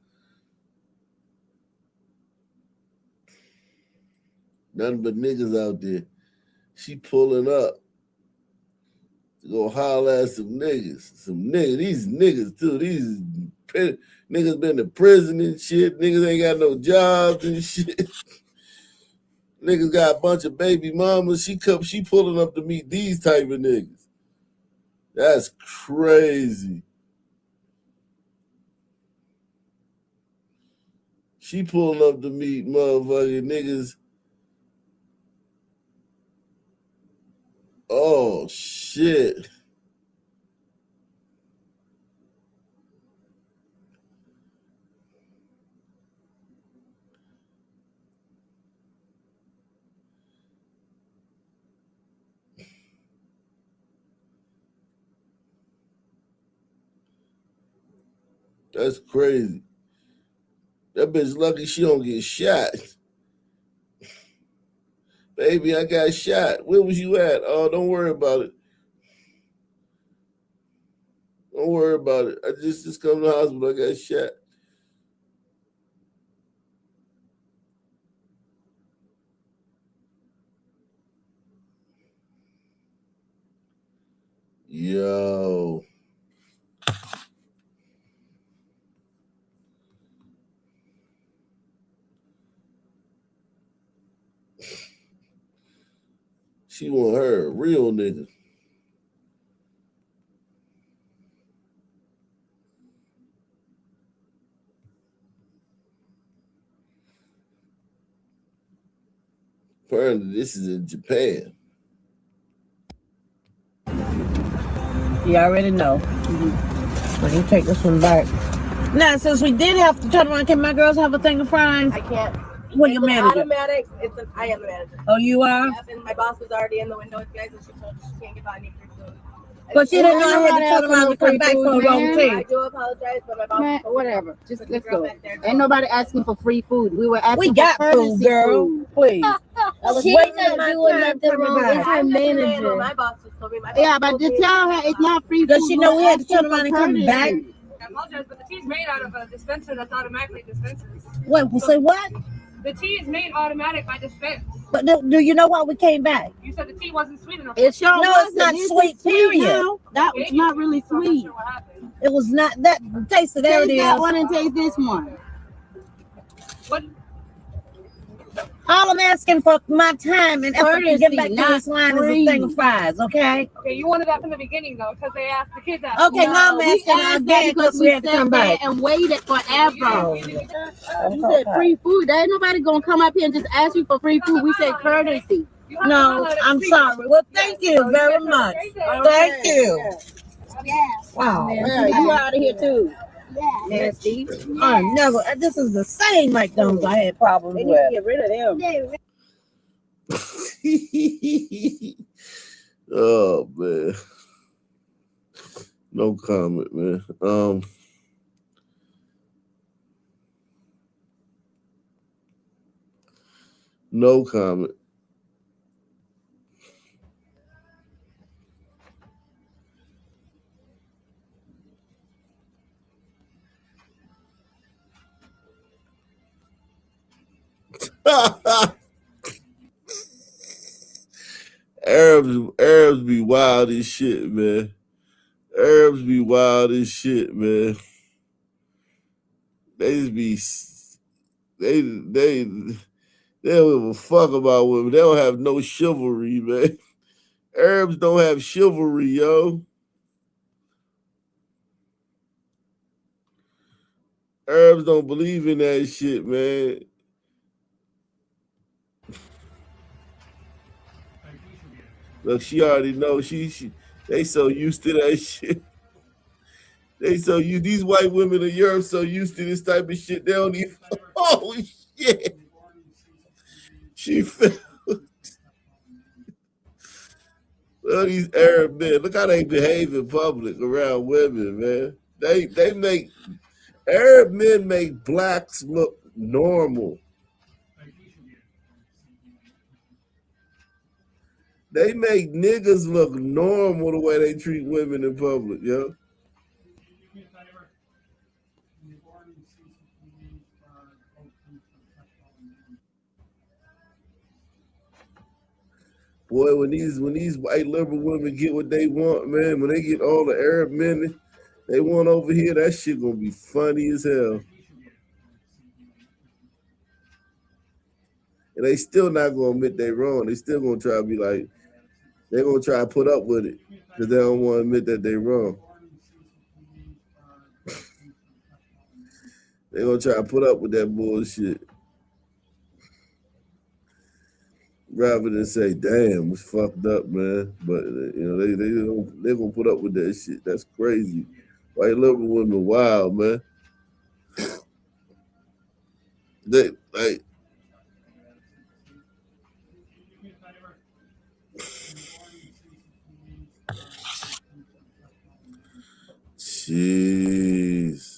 Nothing but niggas out there. She pulling up to go holler at some niggas. These niggas too. These niggas been to prison and shit. Niggas ain't got no jobs and shit. Niggas got a bunch of baby mamas. She pulling up to meet these type of niggas. That's crazy. She pulling up to meet motherfucking niggas. Oh, shit. That's crazy. That bitch lucky she don't get shot. Baby, I got shot. Where was you at? Oh, don't worry about it. Don't worry about it. I just come to the hospital. I got shot. Yo. She want her a real nigga. Apparently, this is in Japan. You already know. Let me take this one back. Now, since we did have to turn around, can my girls have a thing of fries? I can't Well, your manager. Automatic. I am the manager. Oh, you are? Yep, and my boss was already in the window with guys, and she told me she can't give out any free food. But she didn't know I had to turn around and come back for the wrong I thing. do apologize, but my boss. Man, whatever. Just let's go. Ain't nobody asking for free food. We were asking We for got courtesy food, girl. Please. I was She's waiting not on my doing time nothing for wrong. everybody. It's her manager. My boss just told me. Yeah, but to tell her it's not free food. Does she know we had to turn around and come back? I apologize, but the tea is made out of a dispenser that's automatically dispenses. Wait, say what? The tea is made automatic by dispense. But do you know why we came back? You said the tea wasn't sweet enough. It sure No, wasn't. it's not This sweet, is period. now. That was not really sweet. It was not that. Taste it. There it Taste is. that one and taste this one. What? All I'm asking for my time and effort to get back to Courtesy, this line is a not thing of fries, okay? Okay, you wanted that from the beginning though, because they asked the kids that. Okay, now I'm we asking asked again that because we had to come sat there back. and waited forever. You said free food. There ain't nobody gonna come up here and just ask you for free food. We said courtesy. No, I'm sorry. Well, thank you very much. Thank you. Wow. Yeah, you out of here too. Nasty. I never. This is the same McDonald's I had problems They need with. to get rid of them. Oh man. No comment, man. No comment. Arabs be wild as shit, man. Arabs be wild as shit, man. They just be they don't give a fuck about women. They don't have no chivalry, man. Arabs don't have chivalry, yo. Arabs don't believe in that shit, man. Look, she already knows. They so used to that shit. They so used. These white women in Europe so used to this type of shit. They don't even. Oh shit! She felt. Well, these Arab men. Look how they behave in public around women, man. They make Arab men make blacks look normal. They make niggas look normal the way they treat women in public, yo. Boy, when these white liberal women get what they want, man, when they get all the Arab men they want over here, that shit gonna be funny as hell. And they still not gonna admit they wrong. They still gonna try to be like, they're gonna try to put up with it because they don't want to admit that they wrong. They're gonna try to put up with that bullshit rather than say, damn, it's fucked up, man. But they're gonna put up with that shit. That's crazy. White liberal women wild, man. They like jeez.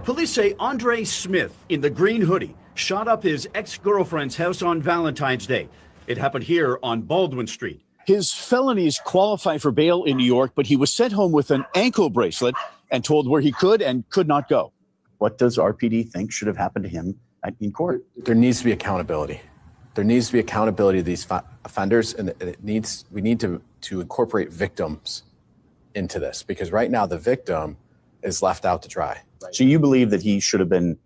Police say Andre Smith in the green hoodie shot up his ex-girlfriend's house on Valentine's Day. It happened here on Baldwin Street. His felonies qualify for bail in New York, but he was sent home with an ankle bracelet and told where he could and could not go. What does RPD think should have happened to him in court? There needs to be accountability. There needs to be accountability to these offenders, and we need to incorporate victims into this, because right now the victim is left out to dry. So you believe that he should have been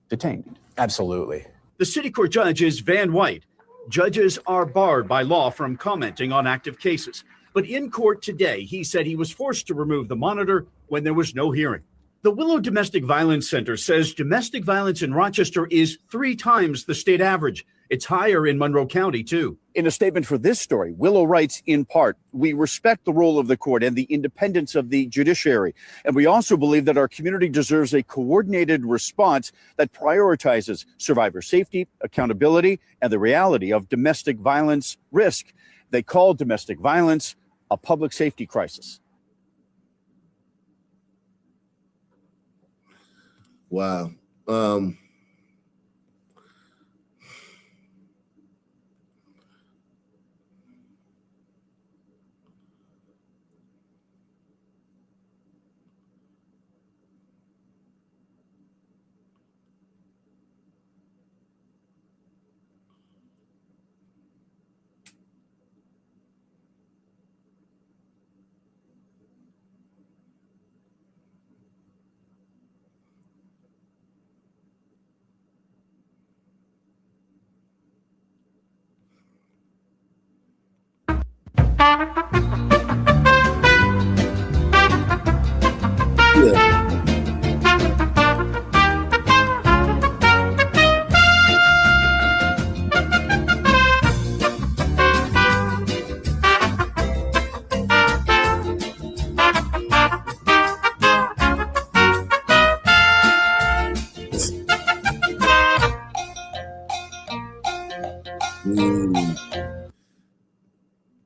detained? Absolutely. The city court judge is Van White. Judges are barred by law from commenting on active cases. But in court today, he said he was forced to remove the monitor when there was no hearing. The Willow Domestic Violence Center says domestic violence in Rochester is 3 times the state average. It's higher in Monroe County, too. In a statement for this story, Willow writes, in part, we respect the role of the court and the independence of the judiciary. And we also believe that our community deserves a coordinated response that prioritizes survivor safety, accountability, and the reality of domestic violence risk. They call domestic violence a public safety crisis. Wow.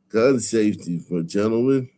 Gun safety for gentlemen.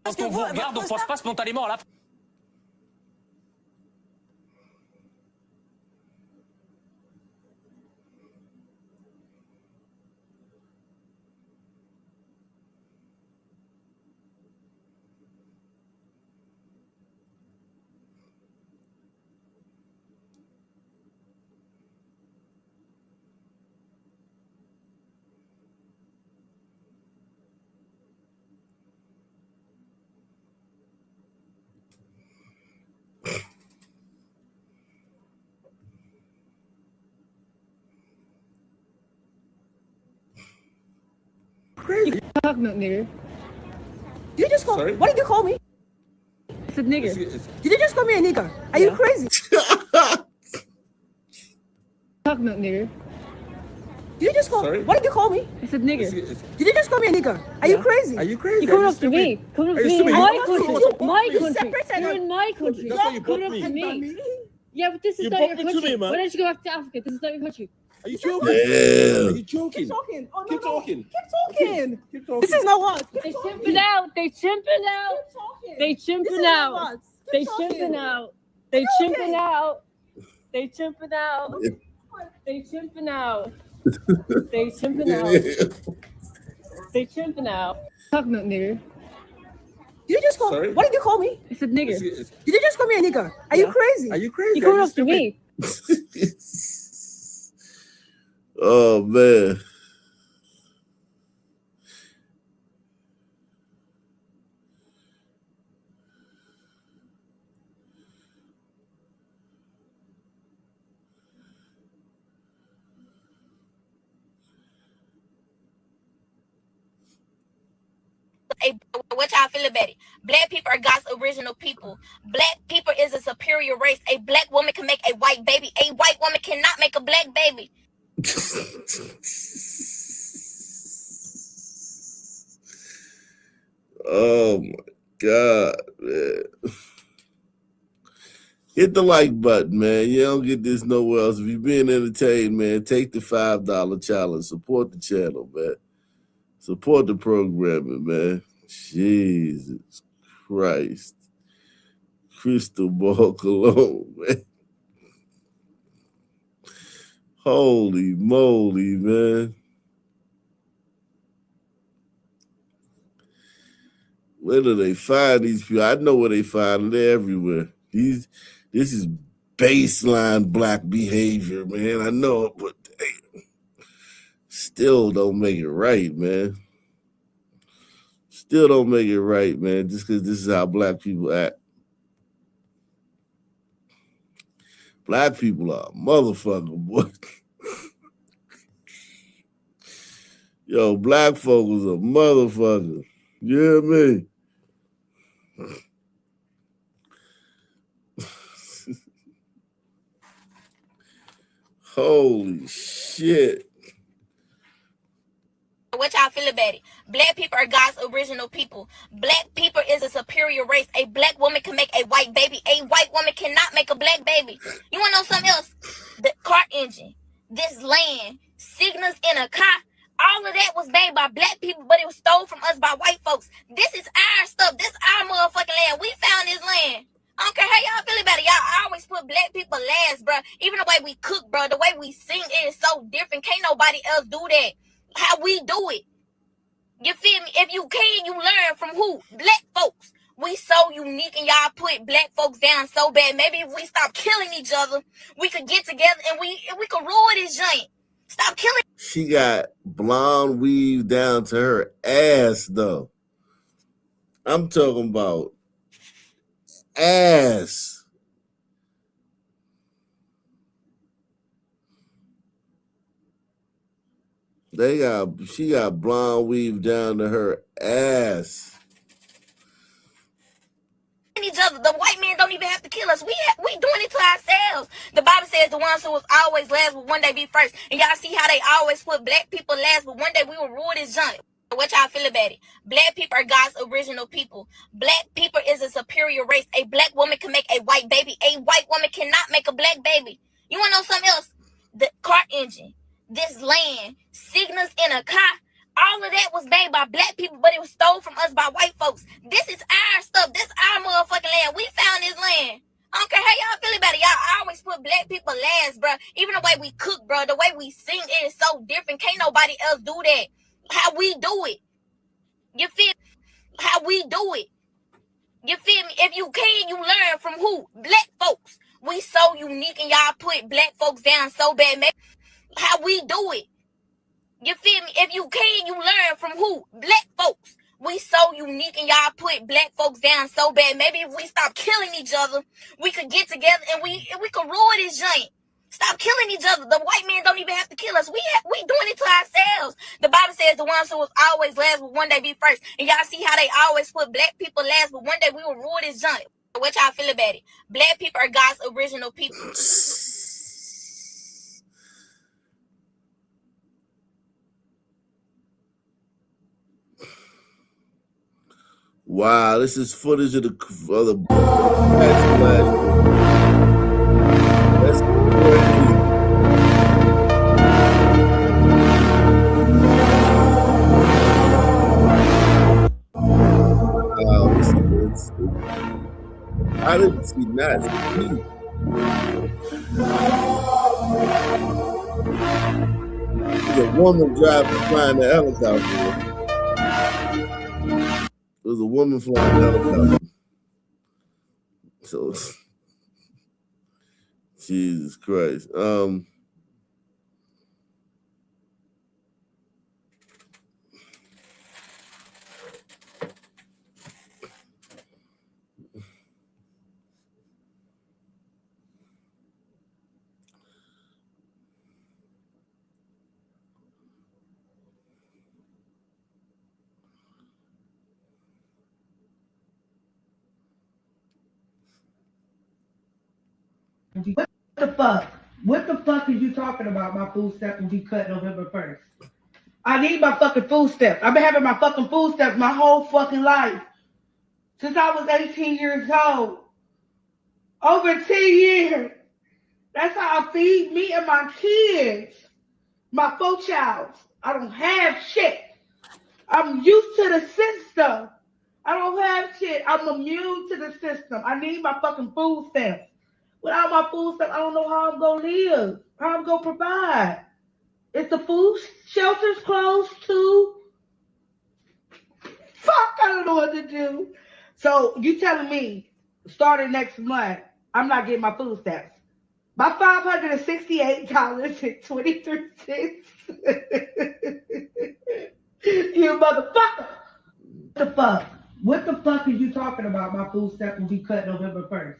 Quand on vous regarde, on ne pense pas spontanément à la... Crazy. Talking about nigger. Did you just call me? What did you call me? I said nigger. Did you just call me a nigger? Are you crazy? Talking about nigger. Did you just call me? What did you call me? I said nigger. Did you just call me a nigger? Are you crazy? Are you crazy? You coming up to me. Coming up to me in my country. My country. You're in my country. Coming up to me. Yeah, but this is not your country. Why don't you go back to Africa? This is not your country. Are you joking? Yeah. Are you joking? Keep talking. Oh, Keep talking. Keep talking. Keep talking. This is not what. They chimping out. They chimping out. They chimping out. They chimping out. They chimping out. They chimping out. They chimping out. They chimping out. They chimping out. Talking about nigger. Did you just call me? What did you call me? I said nigger. Did you just call me a nigger? Are you crazy? Are you crazy? You coming up to me. Oh man. What y'all feel about it? Black people are God's original people. Black people is a superior race. A black woman can make a white baby. A white woman cannot make a black baby. Oh my God, man. Hit the like button, man. You don't get this nowhere else. If you're being entertained, man, take the $5 challenge. Support the channel, man. Support the programming, man. Jesus Christ. Crystal ball cologne, man. Holy moly, man. Where do they find these people? I know where they find them. They're everywhere. This is baseline black behavior, man. I know it, but they still don't make it right, man. Still don't make it right, man, just because this is how black people act. Black people are motherfucker, boy. Yo, black folk is a motherfucker. You hear me? Holy shit. What y'all feel about it? Black people are God's original people. Black people is a superior race. A black woman can make a white baby. A white woman cannot make a black baby. You want to know something else? The car engine, this land, signals in a car, all of that was made by black people, but it was stole from us by white folks. This is our stuff. This our motherfucking land. We found this land. I don't care how y'all feel about it. Y'all always put black people last, bro. Even the way we cook, bro, the way we sing, it is so different. Can't nobody else do that. How we do it. You feel me? If you can, you learn from who? Black folks. We so unique and y'all put black folks down so bad. Maybe if we stop killing each other, we could get together and we could rule this joint. Stop killing. She got blonde weave down to her ass, though. I'm talking about ass. She got blonde weave down to her ass. Each other. The white men don't even have to kill us. We doing it to ourselves. The Bible says the ones who was always last will one day be first. And y'all see how they always put black people last, but one day we will rule this joint. What y'all feel about it? Black people are God's original people. Black people is a superior race. A black woman can make a white baby. A white woman cannot make a black baby. You want to know something else? The car engine, this land, signals in a car, all of that was made by black people, but it was stole from us by white folks. This is our stuff. This our motherfucking land. We found this land. I don't care how y'all feel about it. Y'all always put black people last, bro. Even the way we cook, bro, the way we sing, it is so different. Can't nobody else do that. How we do it. You feel me? How we do it. You feel me? If you can, you learn from who? Black folks. We so unique and y'all put black folks down so bad. Maybe how we do it. You feel me? If you can, you learn from who? Black folks. We so unique and y'all put black folks down so bad. Maybe if we stop killing each other, we could get together and we could rule this joint. Stop killing each other. The white men don't even have to kill us. We doing it to ourselves. The Bible says the ones who was always last will one day be first. And y'all see how they always put black people last, but one day we will rule this joint. What y'all feel about it? Black people are God's original people. Wow, this is footage of the That's crazy. I didn't see that. There's a woman flying the helicopter. There's a woman flying the helicopter. So, Jesus Christ. What the fuck? What the fuck is you talking about? My food stamp will be cut November 1st. I need my fucking food stamps. I've been having my fucking food stamps my whole fucking life. Since I was 18 years old. Over 10 years. That's how I feed me and my kids. My 4 childs. I don't have shit. I'm used to the system. I don't have shit. I'm immune to the system. I need my fucking food stamps. Without my food stuff, I don't know how I'm gonna live, how I'm gonna provide. Is the food shelters closed too? Fuck, I don't know what to do. So you telling me, starting next month, I'm not getting my food stamps. My $568.23. You motherfucker. What the fuck? What the fuck is you talking about? My food stamp will be cut November 1st.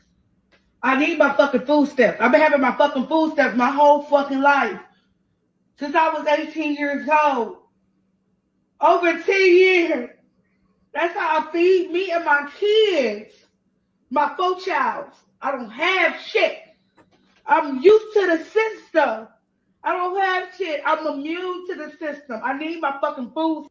I need my fucking food stamps. I've been having my fucking food stamps my whole fucking life. Since I was 18 years old. Over 10 years. That's how I feed me and my kids. My 4 childs. I don't have shit. I'm used to the system. I don't have shit. I'm immune to the system. I need my fucking food.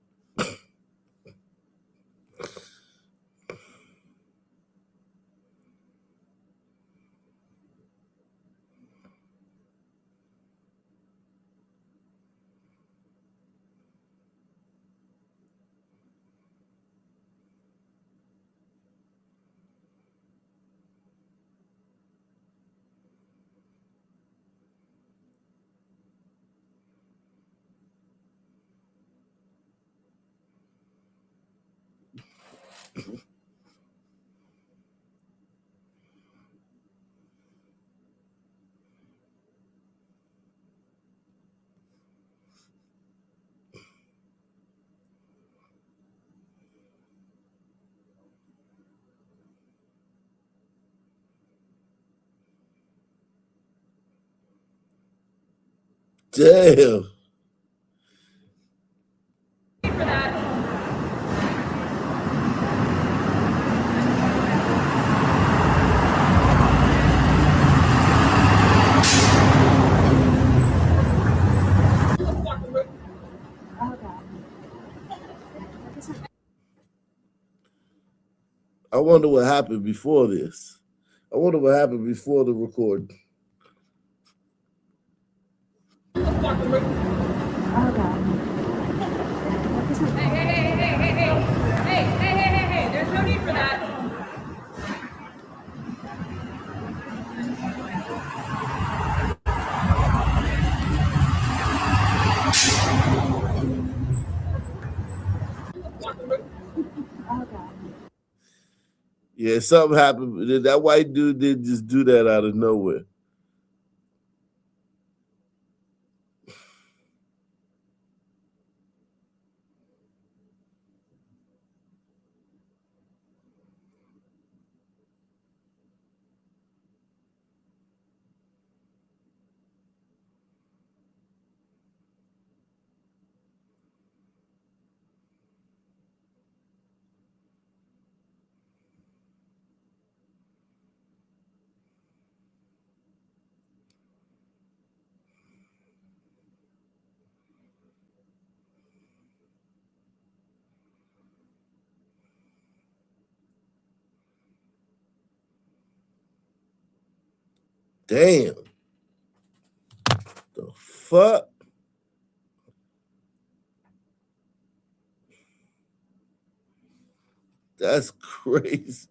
Damn. I wonder what happened before this. I wonder what happened before the recording. Hey, there's no need for that. Yeah, something happened. That white dude did just do that out of nowhere. Damn. The fuck? That's crazy.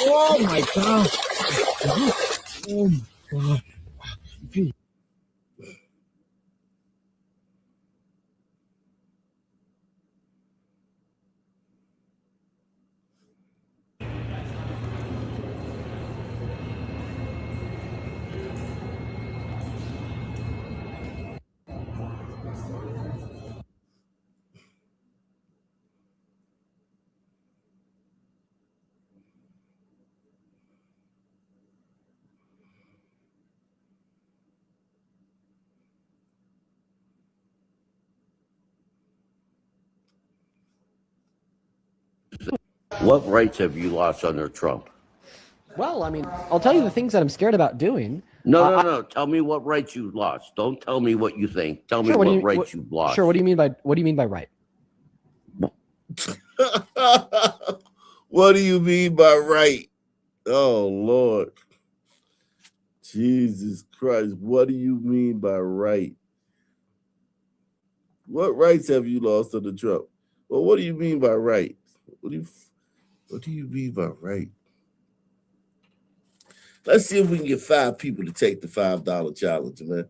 Oh my God. Oh my God. What rights have you lost under Trump? Well, I mean, I'll tell you the things that I'm scared about doing. No. Tell me what rights you lost. Don't tell me what you think. Tell me what rights you lost. Sure. What do you mean by right? What do you mean by right? Oh Lord, Jesus Christ! What do you mean by right? What rights have you lost under Trump? Well, what do you mean by right? What do you mean by right? Let's see if we can get 5 people to take the $5 challenge, man.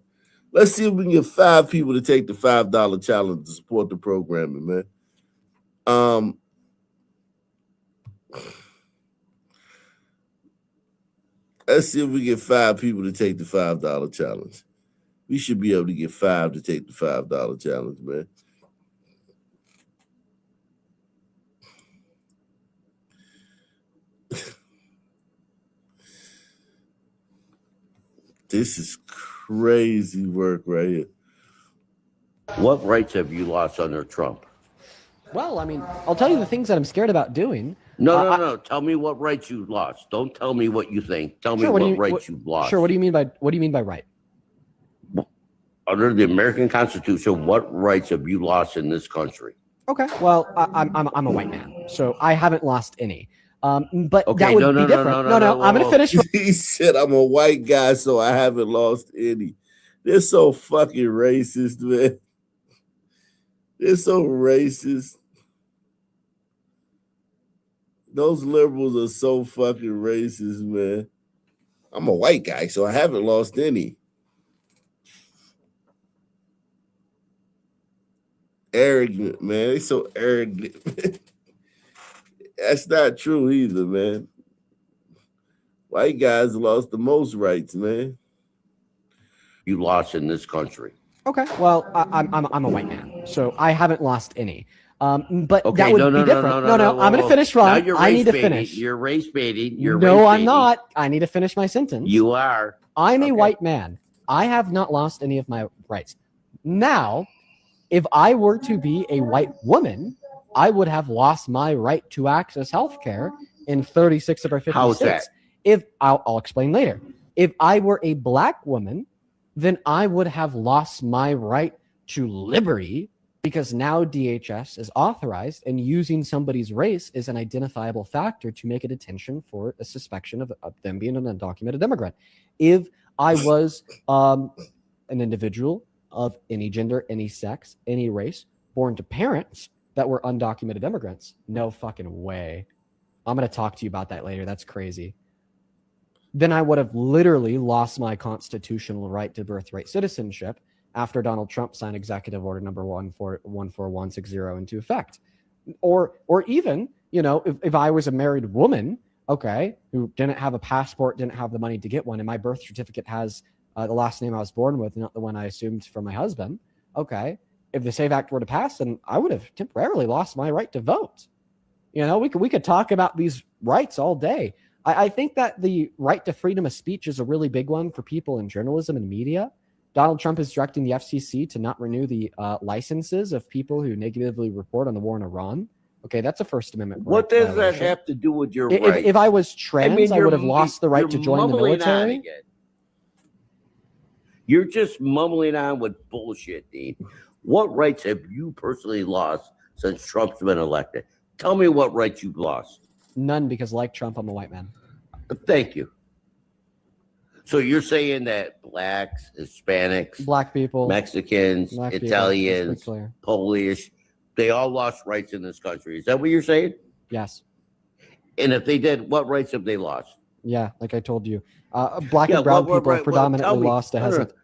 Let's see if we can get 5 people to take the $5 challenge to support the programming, man. Let's see if we get 5 people to take the $5 challenge. We should be able to get 5 to take the $5 challenge, man. This is crazy work right here. What rights have you lost under Trump? Well, I mean, I'll tell you the things that I'm scared about doing. No. Tell me what rights you lost. Don't tell me what you think. Tell me what rights you've lost. Sure. What do you mean by right? Under the American Constitution, what rights have you lost in this country? Okay. Well, I'm a white man, so I haven't lost any. But Okay, that would no, be no, no, different. no, No, I'm going to finish. He said, I'm a white guy, so I haven't lost any. They're so fucking racist, man. They're so racist. Those liberals are so fucking racist, man. I'm a white guy, so I haven't lost any. Arrogant, man. They so arrogant. That's not true either, man. White guys lost the most rights, man. You lost in this country. Okay. Well, I'm a white man, so I haven't lost any. But Okay, that would no, be no, different. no, I'm going to finish, Ron. Now you're I need to race baiting. finish. You're race baiting. You're No, race I'm baiting. not. I need to finish my sentence. You are. I'm a white man. I have not lost any of my rights. Now, if I were to be a white woman, I would have lost my right to access healthcare in 36 of our 50 How's states. that? If I'll explain later. If I were a black woman, then I would have lost my right to liberty because now DHS is authorized and using somebody's race is an identifiable factor to make a detention for a suspicion of them being an undocumented immigrant. If I was an individual of any gender, any sex, any race, born to parents that were undocumented immigrants, no fucking way. I'm going to talk to you about that later. That's crazy. Then I would have literally lost my constitutional right to birthright citizenship after Donald Trump signed Executive Order number 14160 into effect. Or even, if I was a married woman, okay, who didn't have a passport, didn't have the money to get one, and my birth certificate has the last name I was born with, not the one I assumed from my husband, okay, if the SAVE Act were to pass, then I would have temporarily lost my right to vote. We could talk about these rights all day. I think that the right to freedom of speech is a really big one for people in journalism and media. Donald Trump is directing the FCC to not renew the licenses of people who negatively report on the war in Iran. Okay, that's a First Amendment right. What does that have to do with your rights? If I was trans, I would have lost the right to join the military. You're just mumbling on with bullshit, Dean. What rights have you personally lost since Trump's been elected? Tell me what rights you've lost. None, because like Trump, I'm a white man. Thank you. So you're saying that blacks, Hispanics, black people, Mexicans, Italians, Polish, they all lost rights in this country. Is that what you're saying? Yes. And if they did, what rights have they lost? Yeah, like I told you. Black and brown people have predominantly lost.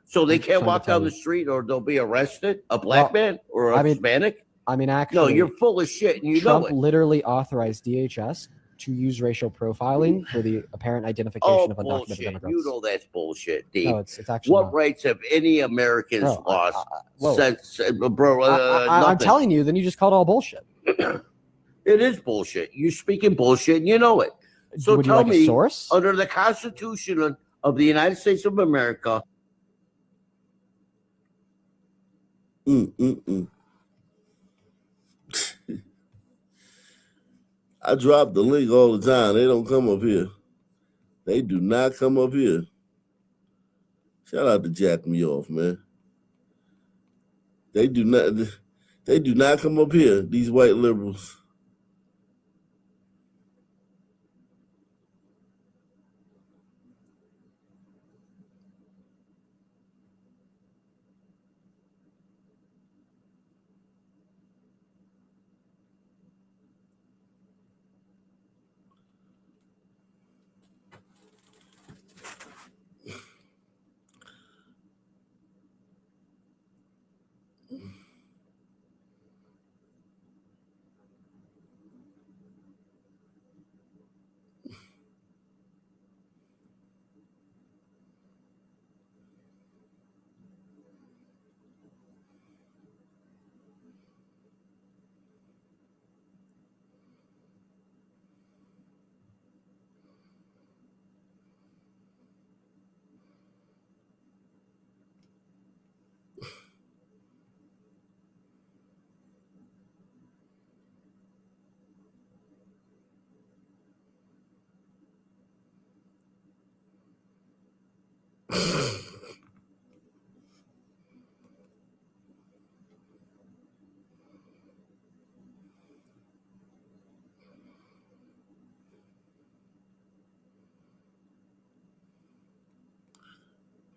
So they can't walk down the street or they'll be arrested? A black man or a Hispanic? Actually, no, you're full of shit and you Trump know it. Literally authorized DHS to use racial profiling for the apparent identification of undocumented immigrants. You know that's bullshit, Dean. No, it's actually what not. rights have any Americans lost since, bro? I'm telling you, then you just called all bullshit. It is bullshit. You're speaking bullshit and you know it. So tell me, source? Under the Constitution of the United States of America. I drop the link all the time. They don't come up here. They do not come up here. Shout out to Jack Me Off, man. They do not come up here, these white liberals.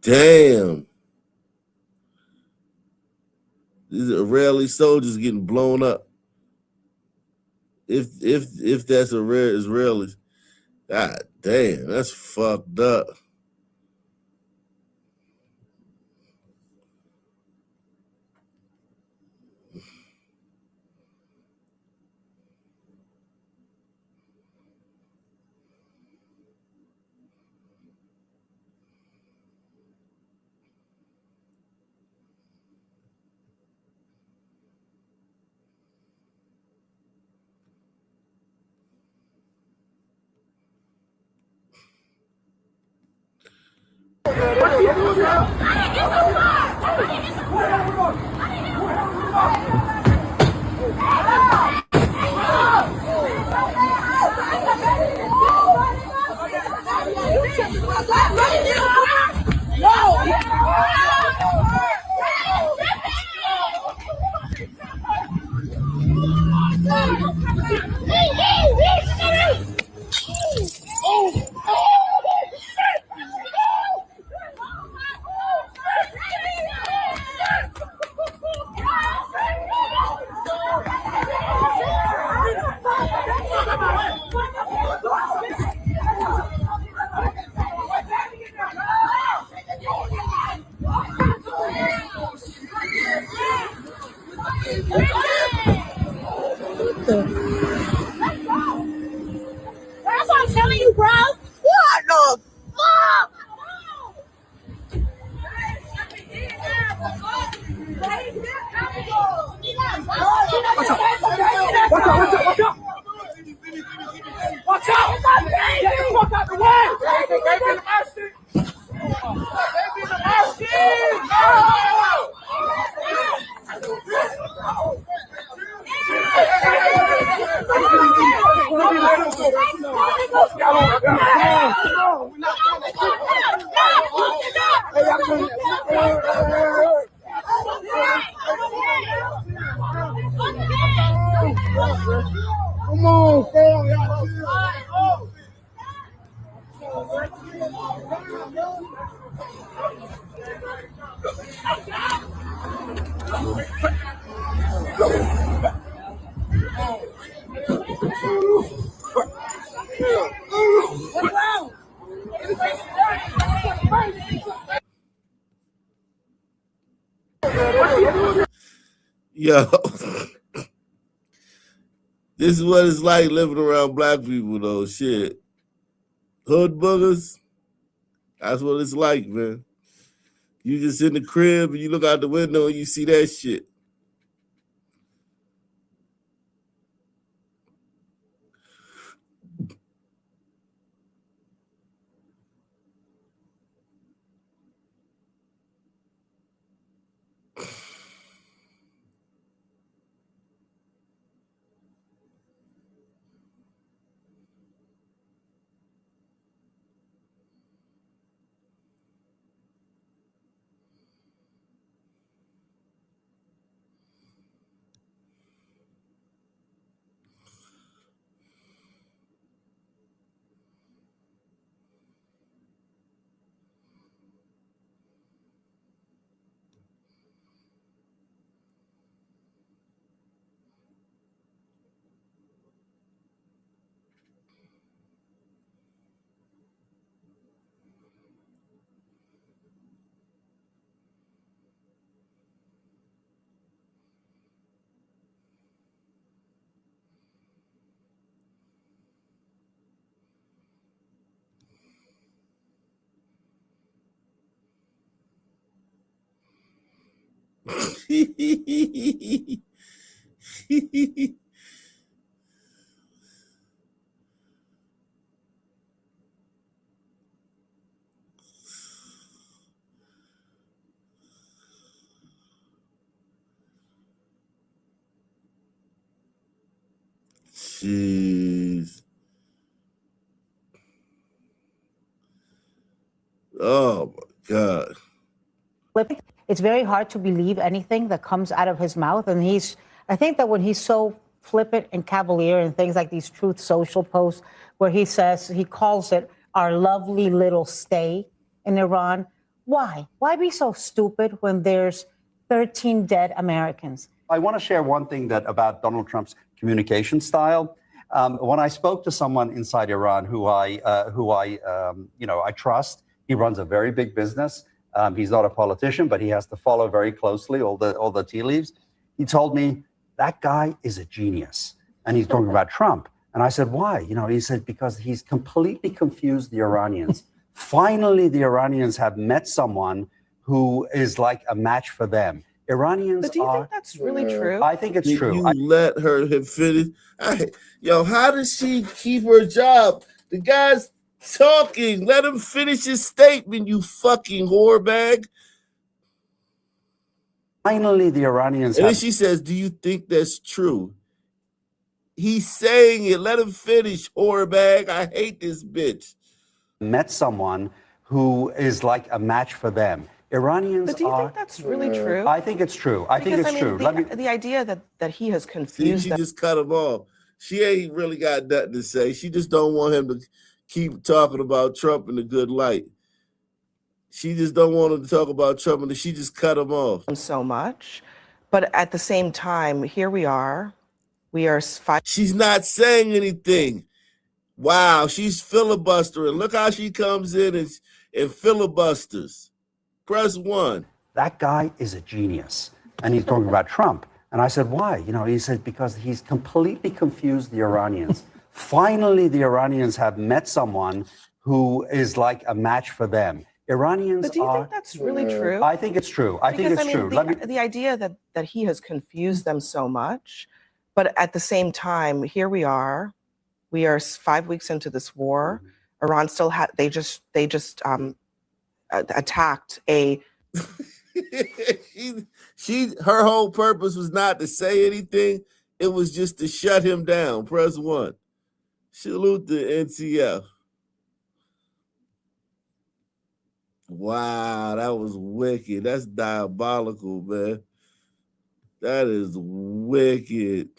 Damn. These Israeli soldiers getting blown up. If that's a rare Israelis. God damn, that's fucked up. That's what I'm telling you, bro. What the fuck? Watch out! Watch out! Get the fuck out the way! They be the mercy! They be the mercy! Come on, fam. Yo, this is what it's like living around black people, though. Shit. Hood boogers, that's what it's like, man. You just in the crib and you look out the window and you see that shit. Jeez. Oh my God. It's very hard to believe anything that comes out of his mouth. And I think that when he's so flippant and cavalier and things like these Truth Social posts where he calls it our lovely little stay in Iran. Why? Why be so stupid when there's 13 dead Americans? I want to share one thing about Donald Trump's communication style. When I spoke to someone inside Iran who I trust, he runs a very big business. He's not a politician, but he has to follow very closely all the tea leaves. He told me that guy is a genius, and he's talking about Trump. And I said, why? He said because he's completely confused the Iranians. Finally, the Iranians have met someone who is like a match for them. Iranians But do you think that's really true? I think it's true. You let her have finished. How does she keep her job? The guy's talking. Let him finish his statement, you fucking whorebag. Finally, the Iranians And then she says, do you think that's true? He's saying it. Let him finish, whorebag. I hate this bitch. Met someone who is like a match for them. Iranians But do you think that's really true? I think it's true. I think it's true. The idea that he has confused She them. just cut him off. She ain't really got nothing to say. She just don't want him to keep talking about Trump in a good light. She just don't want him to talk about Trump, and she just cut him off. So much. But at the same time, here we are. She's not saying anything. Wow, she's filibustering. Look how she comes in and filibusters. Press 1. That guy is a genius. And he's talking about Trump. And I said, why? He said, because he's completely confused the Iranians. Finally, the Iranians have met someone who is like a match for them. Iranians But do you think that's really true? I think it's true. I think it's true. The idea that he has confused them so much. But at the same time, here we are. We are 5 weeks into this war. Iran still they just attacked a. Her whole purpose was not to say anything. It was just to shut him down. Press 1. Salute the NCF. Wow, that was wicked. That's diabolical, man. That is wicked.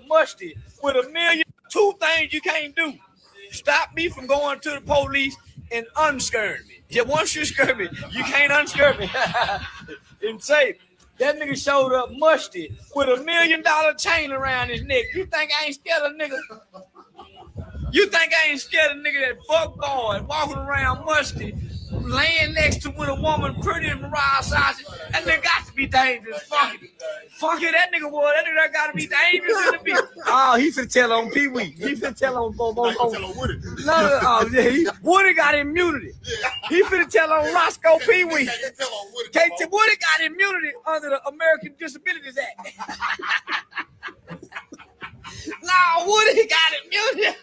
Musty with a million, 2 things you can't do. Stop me from going to the police and unskirt me. Yeah, once you skirt me, you can't unskirt me. And say, that nigga showed up musty with $1 million chain around his neck. You think I ain't scared of nigga? You think I ain't scared of nigga that fuck boy walking around musty, laying next to with a woman pretty in Mariah Sausage. That nigga got to be dangerous. Fuck it. Fuck it, that nigga was. That nigga got to be dangerous in the beat. Oh, he finna tell on Pee Wee. He finna tell on Woody. No, yeah, Woody got immunity. He finna tell on Roscoe Pee Wee. Woody got immunity under the American Disabilities Act. No, Woody got immunity.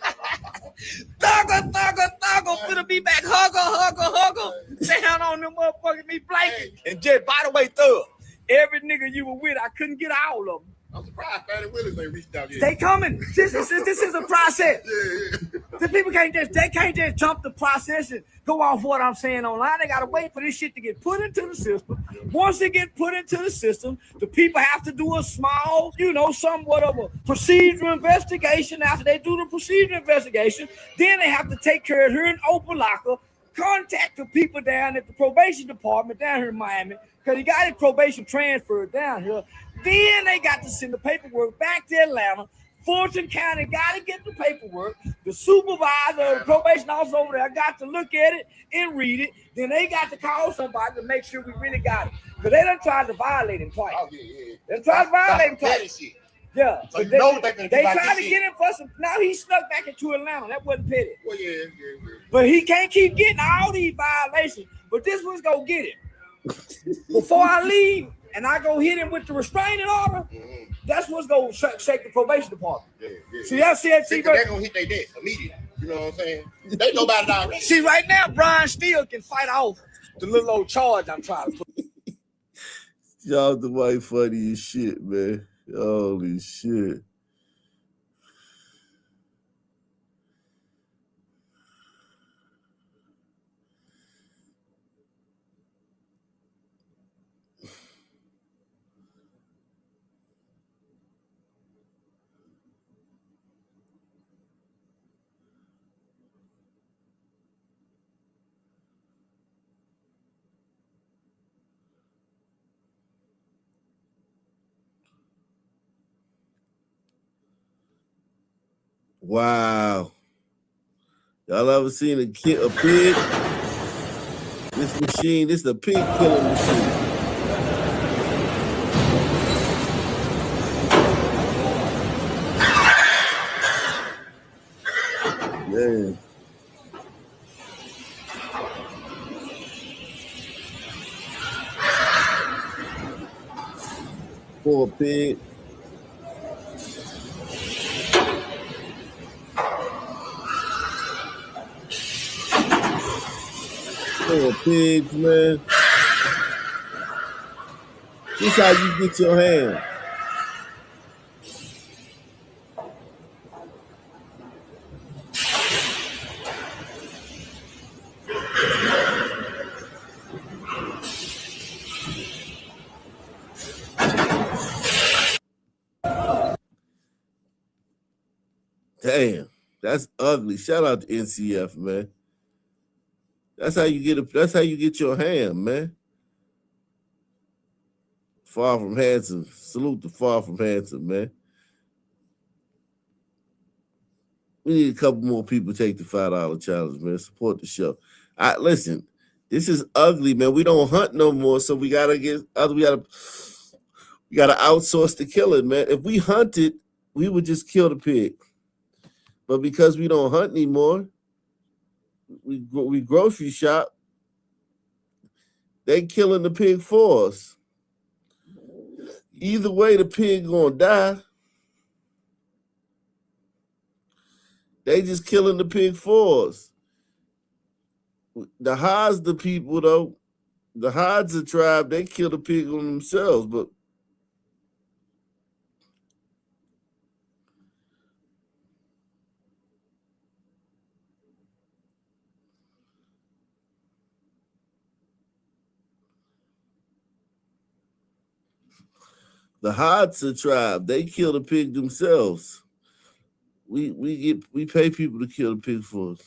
Thugger, finna be back. Hugger. Down on them motherfucking me blanket. And just, by the way, Thug, every nigga you were with, I couldn't get all of them. I'm surprised Fatty Willis ain't reached out yet. They coming. This is a process. The people can't just jump the process and go off what I'm saying online. They gotta wait for this shit to get put into the system. Once it get put into the system, the people have to do a small, somewhat of a procedural investigation. After they do the procedural investigation, then they have to take care of her in open locker, contact the people down at the probation department down here in Miami, because he got his probation transferred down here. Then they got to send the paperwork back to Atlanta. Fulton County got to get the paperwork. The supervisor, the probation officer over there got to look at it and read it. Then they got to call somebody to make sure we really got it. Because they done tried to violate him twice. Oh, yeah. They tried to violate him twice. Yeah. So they tried to get him for some. Now he snuck back into Atlanta. That wasn't petty. Well, yeah. But he can't keep getting all these violations. But this one's going to get him. Before I leave, and I go hit him with the restraining order, that's what's going to shake the probation department. Yeah. See, they're going to hit their desk immediately. You know what I'm saying? They know about it already. See, right now, Brian still can fight off the little old charge I'm trying to put. Y'all the white funny as shit, man. Holy shit. Wow. Y'all ever seen a pig? This machine, this is a pig killing machine. Man. Poor pig. Poor pigs, man. This how you get your hand. Damn, that's ugly. Shout out to NCF, man. That's how you get your ham, man. Far from handsome. Salute to Far from Handsome, man. We need a couple more people to take the $5 challenge, man. Support the show. Listen, this is ugly, man. We don't hunt no more, so we gotta outsource the killing, man. If we hunted, we would just kill the pig. But because we don't hunt anymore, we grocery shop, they killing the pig for us. Either way, the pig gonna die. They just killing the pig for us. The Haas, the people though, the Hadza tribe, they kill the pig on themselves, but the Hadza tribe, they kill the pig themselves. We pay people to kill the pig for us.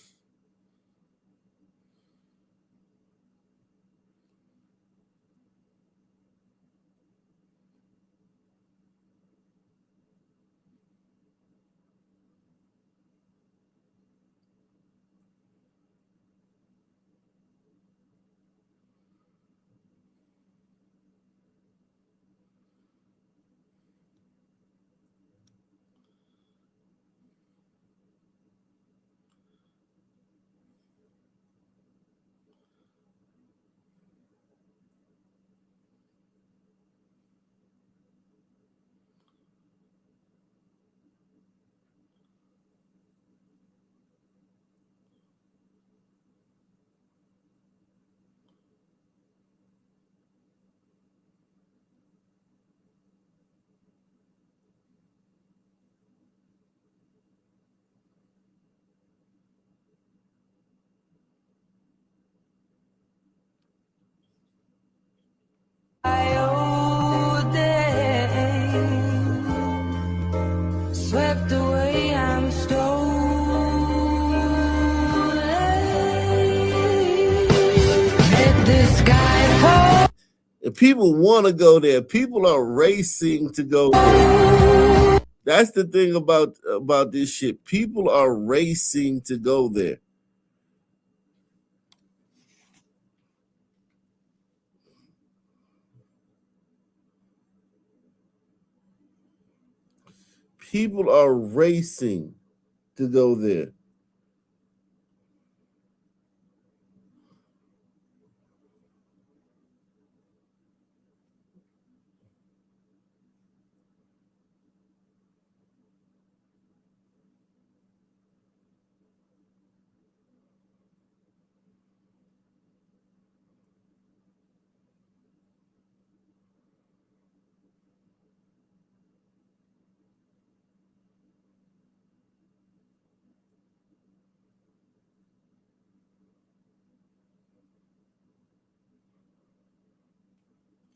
people want to go there. People are racing to go there. That's the thing about this shit. People are racing to go there. People are racing to go there.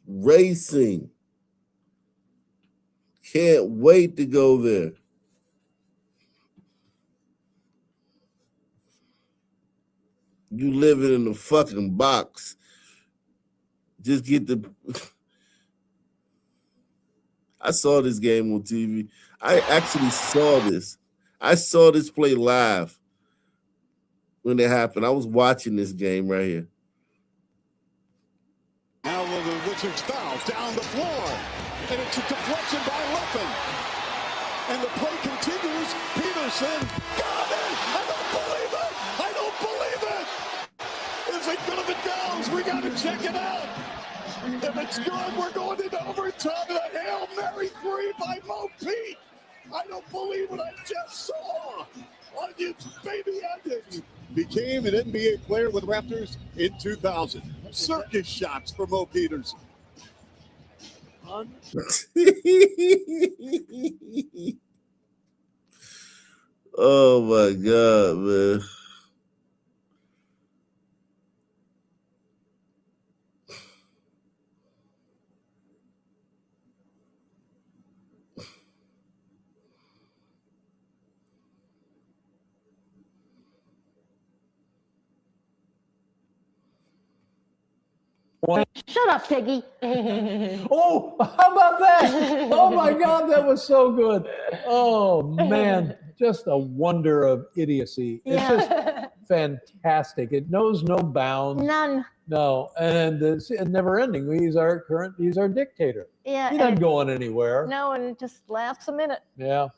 Racing. Can't wait to go there. You living in a fucking box. Just get the. I saw this game on TV. I actually saw this. I saw this play live when it happened. I was watching this game right here. Now will the Wizards foul down the floor. And it's a deflection by Leffen. And the play continues. Peterson got it! I don't believe it! I don't believe it! Is it good if it goes? We got to check it out. If it's good, we're going into overtime. And a Hail Mary 3 by Mo Pete. I don't believe what I just saw. Onions, baby onions. Became an NBA player with Raptors in 2000. Circus shots for Mo Peterson. Oh my God, man. Shut up, Piggy. Oh, how about that? Oh my God, that was so good. Oh man, just a wonder of idiocy. It's just fantastic. It knows no bounds. None. No, and it's never ending. He's our dictator. Yeah. He's not going anywhere. No, and it just lasts a minute. Yeah.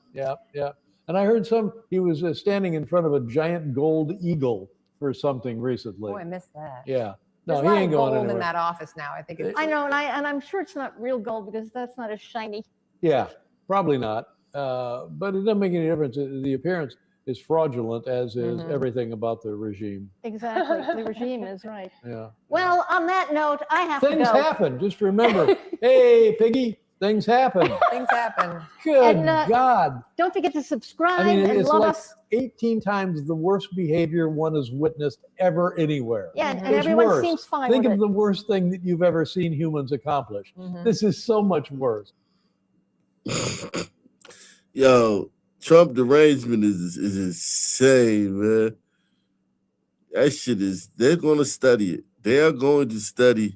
And I heard he was standing in front of a giant gold eagle for something recently. Oh, I missed that. Yeah. There's No, a lot he ain't of going gold anywhere. in that office now. I think it's. I know, and I'm sure it's not real gold because that's not as shiny. Yeah, probably not. But it doesn't make any difference. The appearance is fraudulent, as is everything about the regime. Exactly. The regime is right. Yeah. Well, on that note, I have to go. Things happen. Just remember, hey, Piggy, things happen. Things happen. Good God. Don't forget to subscribe I mean, and it's love like us. 18 times the worst behavior one has witnessed ever anywhere. Yeah, and It's everyone worse. seems fine Think with of it. the worst thing that you've ever seen humans accomplish. This is so much worse. Yo, Trump derangement is insane, man. That shit is, they're going to study it. They are going to study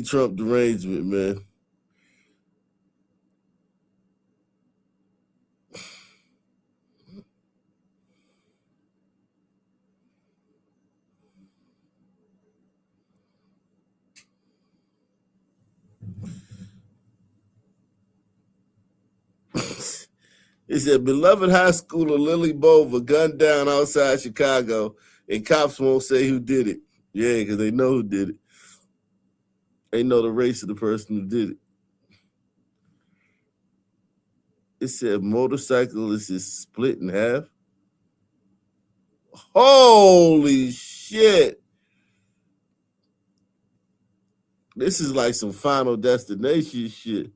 Trump derangement, man. It said, beloved high schooler Lily Bova gunned down outside Chicago, and cops won't say who did it. Yeah, because they know who did it. They know the race of the person who did it. It said motorcyclist is split in half. Holy shit. This is like some Final Destination shit.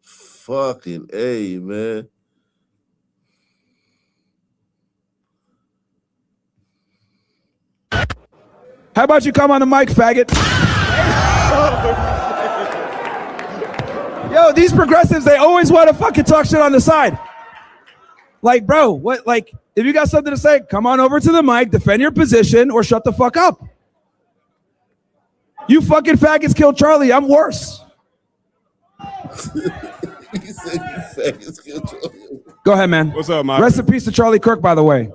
Fucking A, man. How about you come on the mic, faggot? Yo, these progressives, they always want to fucking talk shit on the side. Like, bro, what? Like, if you got something to say, come on over to the mic, defend your position, or shut the fuck up. You fucking faggots killed Charlie. I'm worse. He said you faggots killed Charlie. Go ahead, man. What's up, man? Rest in peace to Charlie Kirk, by the way.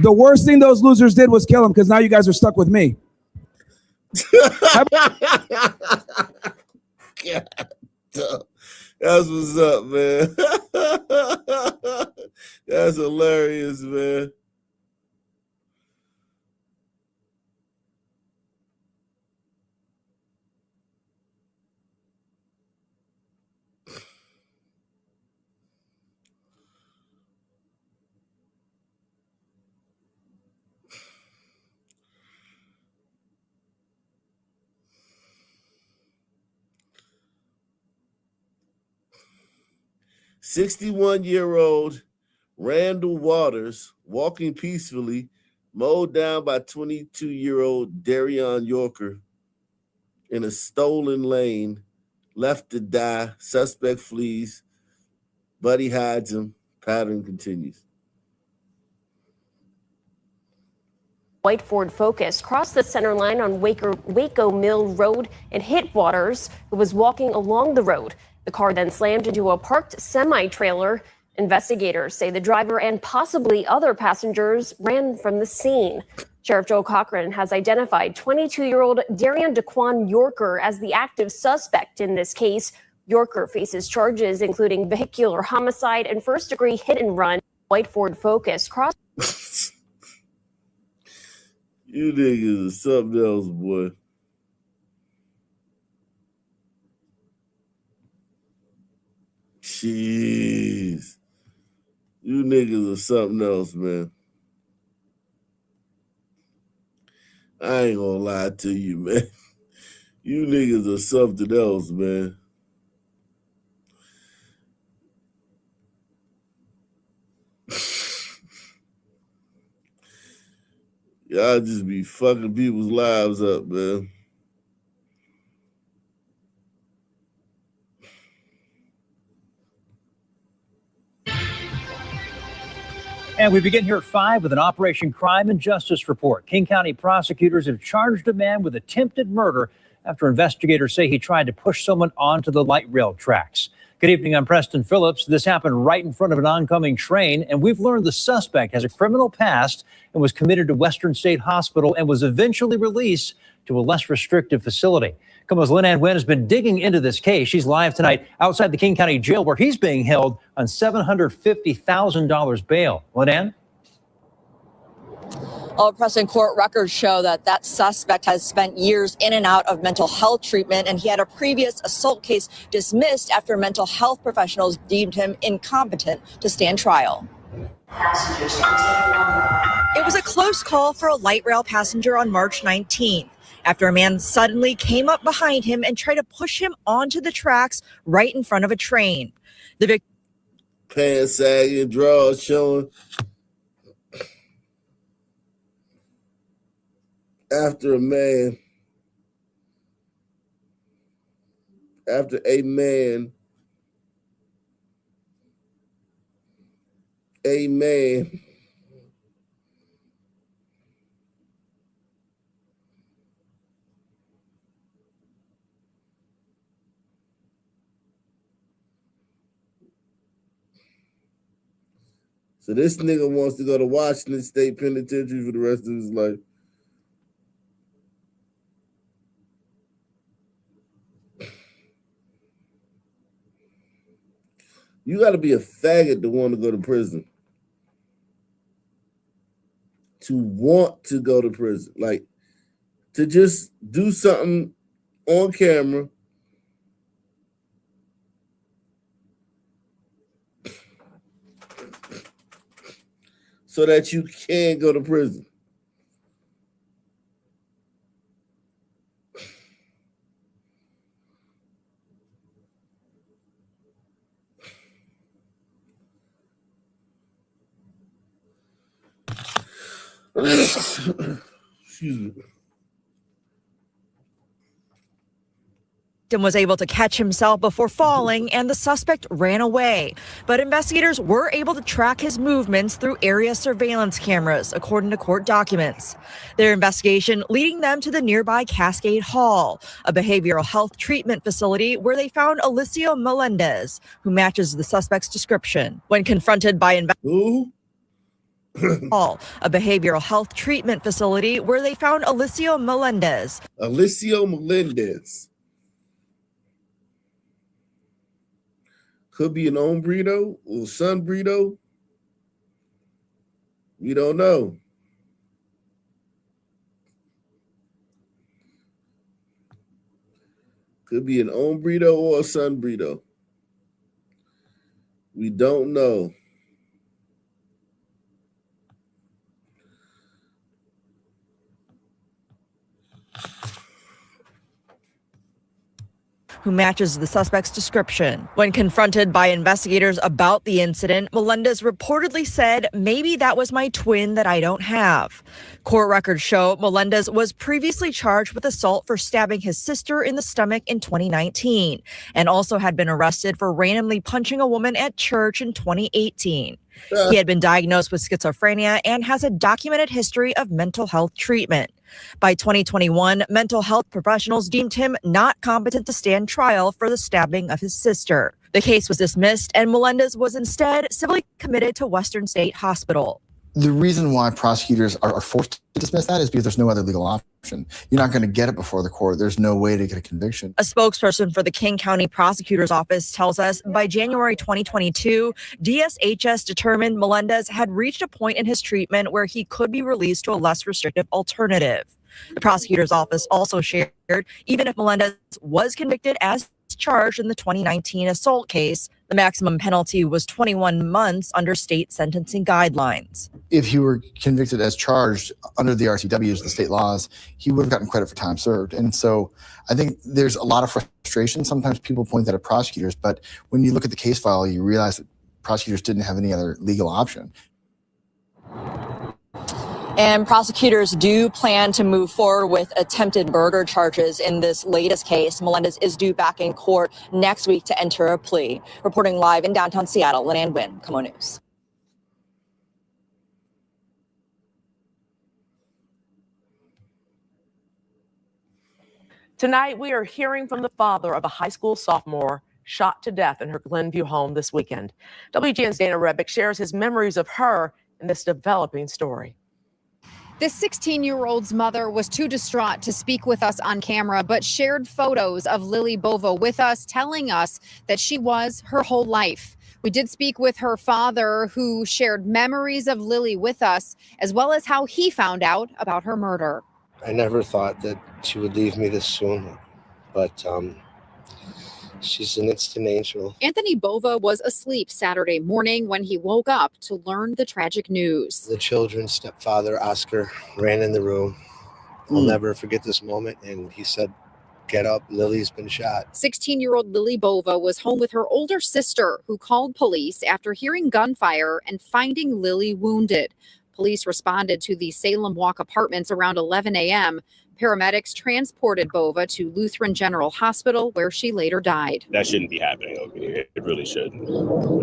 The worst thing those losers did was kill him, because now you guys are stuck with me. God, that's what's up, man. That's hilarious, man. "61-year-old Randall Waters walking peacefully, mowed down by 22-year-old Darion Yorker in a stolen lane, left to die. Suspect flees. Buddy hides him. Pattern continues." White Ford Focus crossed the center line on Waco Mill Road and hit Waters, who was walking along the road. The car then slammed into a parked semi-trailer. Investigators say the driver and possibly other passengers ran from the scene. Sheriff Joe Cochran has identified 22-year-old Darion Daquan Yorker as the active suspect in this case. Yorker faces charges including vehicular homicide and first-degree hit-and-run. White Ford Focus crossed. You niggas are something else, boy. Jeez. You niggas are something else, man. I ain't gonna lie to you, man. You niggas are something else, man. Y'all just be fucking people's lives up, man. And we begin here at 5 with an Operation Crime and Justice report. King County prosecutors have charged a man with attempted murder after investigators say he tried to push someone onto the light rail tracks. Good evening, I'm Preston Phillips. This happened right in front of an oncoming train, and we've learned the suspect has a criminal past and was committed to Western State Hospital and was eventually released to a less restrictive facility. KOMO's Lynn Ann Nguyen has been digging into this case. She's live tonight outside the King County Jail, where he's being held on $750,000 bail. Lynn Ann? All Preston court records show that suspect has spent years in and out of mental health treatment, and he had a previous assault case dismissed after mental health professionals deemed him incompetent to stand trial. It was a close call for a light rail passenger on March 19th. After a man suddenly came up behind him and tried to push him onto the tracks right in front of a train. The victim, pants sagging, drawers showing. After a man So this nigga wants to go to Washington State Penitentiary for the rest of his life. You got to be a faggot to want to go to prison. To want to go to prison. Like, to just do something on camera so that you can go to prison. Excuse me. victim was able to catch himself before falling and the suspect ran away. But investigators were able to track his movements through area surveillance cameras, according to court documents. Their investigation leading them to the nearby Cascade Hall, a behavioral health treatment facility where they found Alicia Melendez, who matches the suspect's description. When confronted by investigators, a behavioral health treatment facility where they found Alicia Melendez. Alicia Melendez. Could be an hombrito or sonbrito. We don't know. Could be an hombrito or a sonbrito. We don't know. Who matches the suspect's description. When confronted by investigators about the incident, Melendez reportedly said, "Maybe that was my twin that I don't have." Court records show Melendez was previously charged with assault for stabbing his sister in the stomach in 2019 and also had been arrested for randomly punching a woman at church in 2018. He had been diagnosed with schizophrenia and has a documented history of mental health treatment. By 2021, mental health professionals deemed him not competent to stand trial for the stabbing of his sister. The case was dismissed, and Melendez was instead civilly committed to Western State Hospital. The reason why prosecutors are forced to dismiss that is because there's no other legal option. You're not going to get it before the court. There's no way to get a conviction. A spokesperson for the King County Prosecutor's Office tells us by January 2022, DSHS determined Melendez had reached a point in his treatment where he could be released to a less restrictive alternative. The prosecutor's office also shared, even if Melendez was convicted as charged in the 2019 assault case, the maximum penalty was 21 months under state sentencing guidelines. If he were convicted as charged under the RCWs, the state laws, he would have gotten credit for time served. And so I think there's a lot of frustration. Sometimes people point that at prosecutors, but when you look at the case file, you realize that prosecutors didn't have any other legal option. And prosecutors do plan to move forward with attempted murder charges in this latest case. Melendez is due back in court next week to enter a plea. Reporting live in downtown Seattle, Leanne Wynn, KOMO News. Tonight, we are hearing from the father of a high school sophomore shot to death in her Glenview home this weekend. WGN's Dana Rebick shares his memories of her in this developing story. This 16-year-old's mother was too distraught to speak with us on camera, but shared photos of Lily Bova with us, telling us that she was her whole life. We did speak with her father, who shared memories of Lily with us, as well as how he found out about her murder. I never thought that she would leave me this soon, but she's an instant angel. Anthony Bova was asleep Saturday morning when he woke up to learn the tragic news. The children's stepfather, Oscar, ran in the room. I'll never forget this moment. And he said, "Get up, Lily's been shot." 16-year-old Lily Bova was home with her older sister, who called police after hearing gunfire and finding Lily wounded. Police responded to the Salem Walk Apartments around 11 a.m. Paramedics transported Bova to Lutheran General Hospital, where she later died. That shouldn't be happening, okay? It really shouldn't.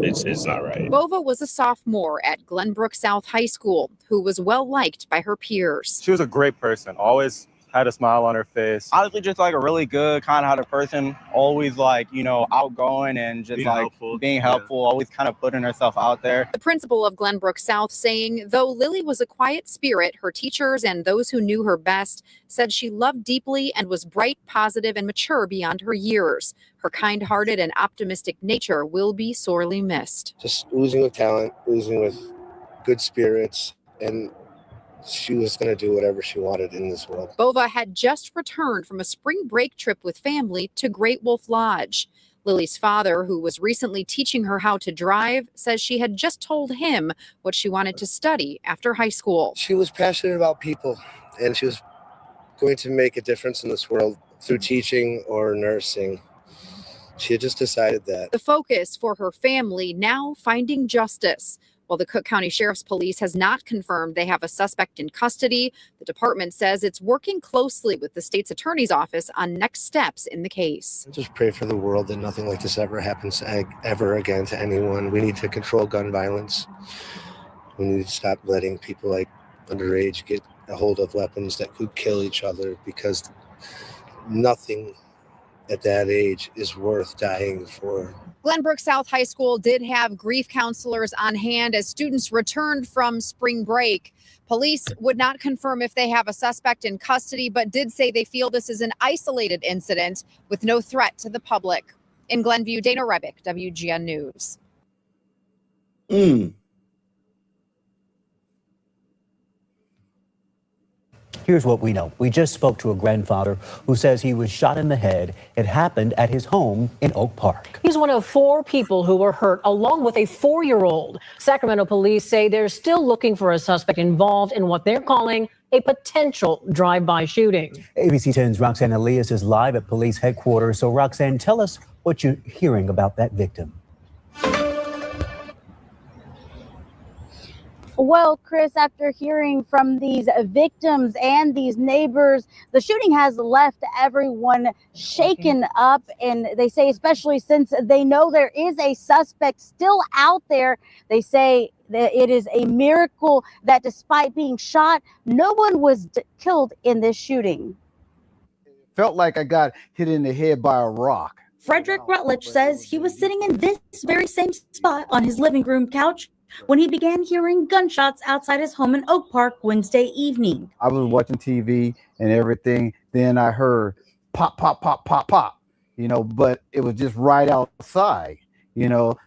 It's not right. Bova was a sophomore at Glenbrook South High School, who was well liked by her peers. She was a great person, always had a smile on her face. Honestly, just like a really good, kind-hearted person, always like, outgoing and just being helpful, always kind of putting herself out there. The principal of Glenbrook South saying, though Lily was a quiet spirit, her teachers and those who knew her best said she loved deeply and was bright, positive, and mature beyond her years. Her kind-hearted and optimistic nature will be sorely missed. Just oozing with talent, oozing with good spirits, and she was going to do whatever she wanted in this world. Bova had just returned from a spring break trip with family to Great Wolf Lodge. Lily's father, who was recently teaching her how to drive, says she had just told him what she wanted to study after high school. She was passionate about people, and she was going to make a difference in this world through teaching or nursing. She had just decided that. The focus for her family now finding justice. While the Cook County Sheriff's Police has not confirmed they have a suspect in custody, the department says it's working closely with the state's attorney's office on next steps in the case. Just pray for the world that nothing like this ever happens ever again to anyone. We need to control gun violence. We need to stop letting people like underage get a hold of weapons that could kill each other, because nothing at that age is worth dying for. Glenbrook South High School did have grief counselors on hand as students returned from spring break. Police would not confirm if they have a suspect in custody, but did say they feel this is an isolated incident with no threat to the public. In Glenview, Dana Rebick, WGN News. Here's what we know. We just spoke to a grandfather who says he was shot in the head. It happened at his home in Oak Park. He's one of 4 people who were hurt, along with a 4-year-old. Sacramento police say they're still looking for a suspect involved in what they're calling a potential drive-by shooting. ABC 10's Roxanne Elias is live at police headquarters. So Roxanne, tell us what you're hearing about that victim. Well, Chris, after hearing from these victims and these neighbors, the shooting has left everyone shaken up. And they say, especially since they know there is a suspect still out there, they say that it is a miracle that despite being shot, no one was killed in this shooting. Felt like I got hit in the head by a rock. Frederick Rutledge says he was sitting in this very same spot on his living room couch when he began hearing gunshots outside his home in Oak Park Wednesday evening. I was watching TV and everything. Then I heard pop, pop, pop, pop, pop, but it was just right outside,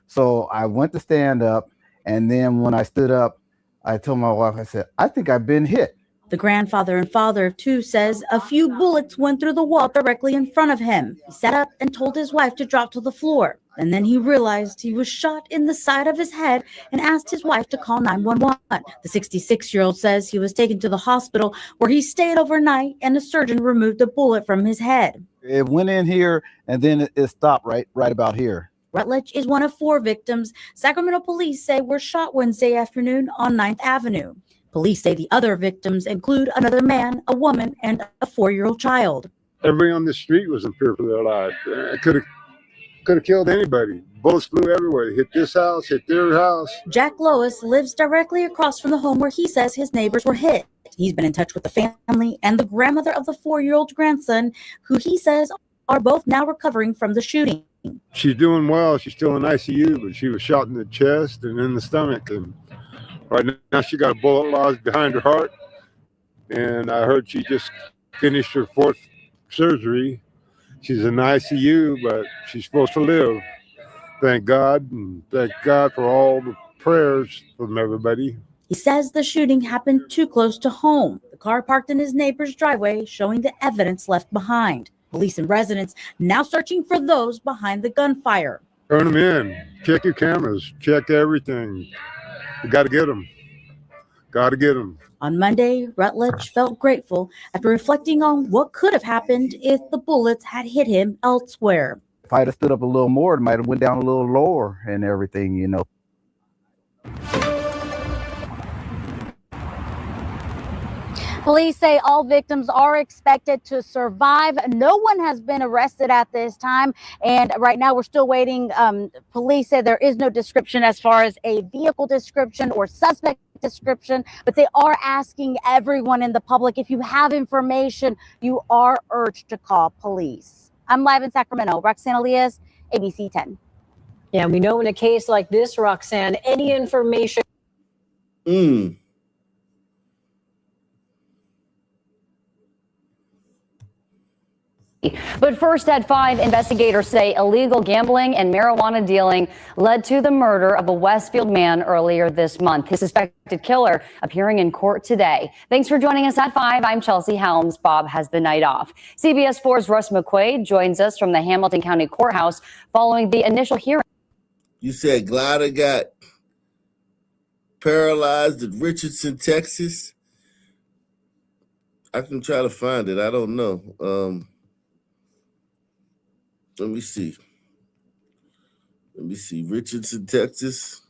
So I went to stand up. And then when I stood up, I told my wife, I said, I think I've been hit. The grandfather and father of 2 says a few bullets went through the wall directly in front of him. He sat up and told his wife to drop to the floor. And then he realized he was shot in the side of his head and asked his wife to call 911. The 66-year-old says he was taken to the hospital where he stayed overnight and a surgeon removed a bullet from his head. It went in here and then it stopped right about here. Rutledge is one of 4 victims Sacramento police say were shot Wednesday afternoon on 9th Avenue. Police say the other victims include another man, a woman, and a 4-year-old child. Everybody on the street was in fear for their life. Could have killed anybody. Bullets flew everywhere. Hit this house, hit their house. Jack Lois lives directly across from the home where he says his neighbors were hit. He's been in touch with the family and the grandmother of the 4-year-old grandson, who he says are both now recovering from the shooting. She's doing well. She's still in ICU, but she was shot in the chest and in the stomach. And right now she got a bullet lodged behind her heart. And I heard she just finished her 4th surgery. She's in ICU, but she's supposed to live. Thank God, and thank God for all the prayers from everybody. He says the shooting happened too close to home. The car parked in his neighbor's driveway, showing the evidence left behind. Police and residents now searching for those behind the gunfire. Turn them in. Check your cameras. Check everything. You got to get them. Got to get them. On Monday, Rutledge felt grateful after reflecting on what could have happened if the bullets had hit him elsewhere. If I had stood up a little more, it might have went down a little lower and everything, Police say all victims are expected to survive. No one has been arrested at this time. And right now we're still waiting. Police say there is no description as far as a vehicle description or suspect description, but they are asking everyone in the public, if you have information, you are urged to call police. I'm live in Sacramento. Roxanne Elias, ABC 10. Yeah, we know in a case like this, Roxanne, any information. But first at 5, investigators say illegal gambling and marijuana dealing led to the murder of a Westfield man earlier this month. His suspected killer appearing in court today. Thanks for joining us at 5. I'm Chelsea Helms. Bob has the night off. CBS 4's Russ McQuaid joins us from the Hamilton County Courthouse following the initial hearing. You said Glider got paralyzed at Richardson, Texas. I can try to find it. I don't know. Let me see. Richardson, Texas.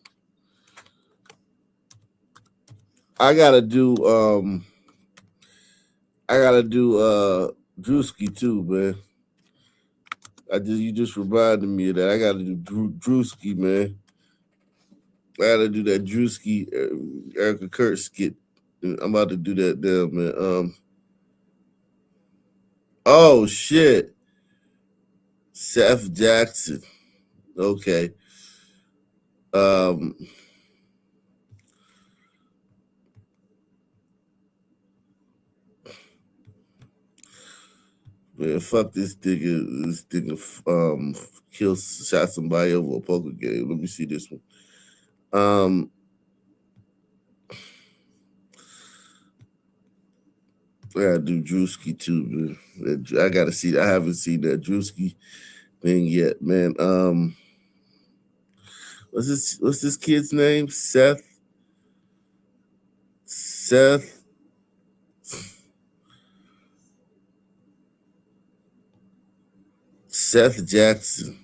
I gotta do Drewski too, man. You just reminded me of that. I gotta do Drewski, man. I gotta do that Drewski Erica Kurt skit. I'm about to do that there, man. Oh shit. Seth Jackson. Okay. Man, fuck this nigga. This nigga shot somebody over a poker game. Let me see this one. I gotta do Drewski too, man. I gotta see. I haven't seen that Drewski thing yet, man. What's this kid's name? Seth Jackson.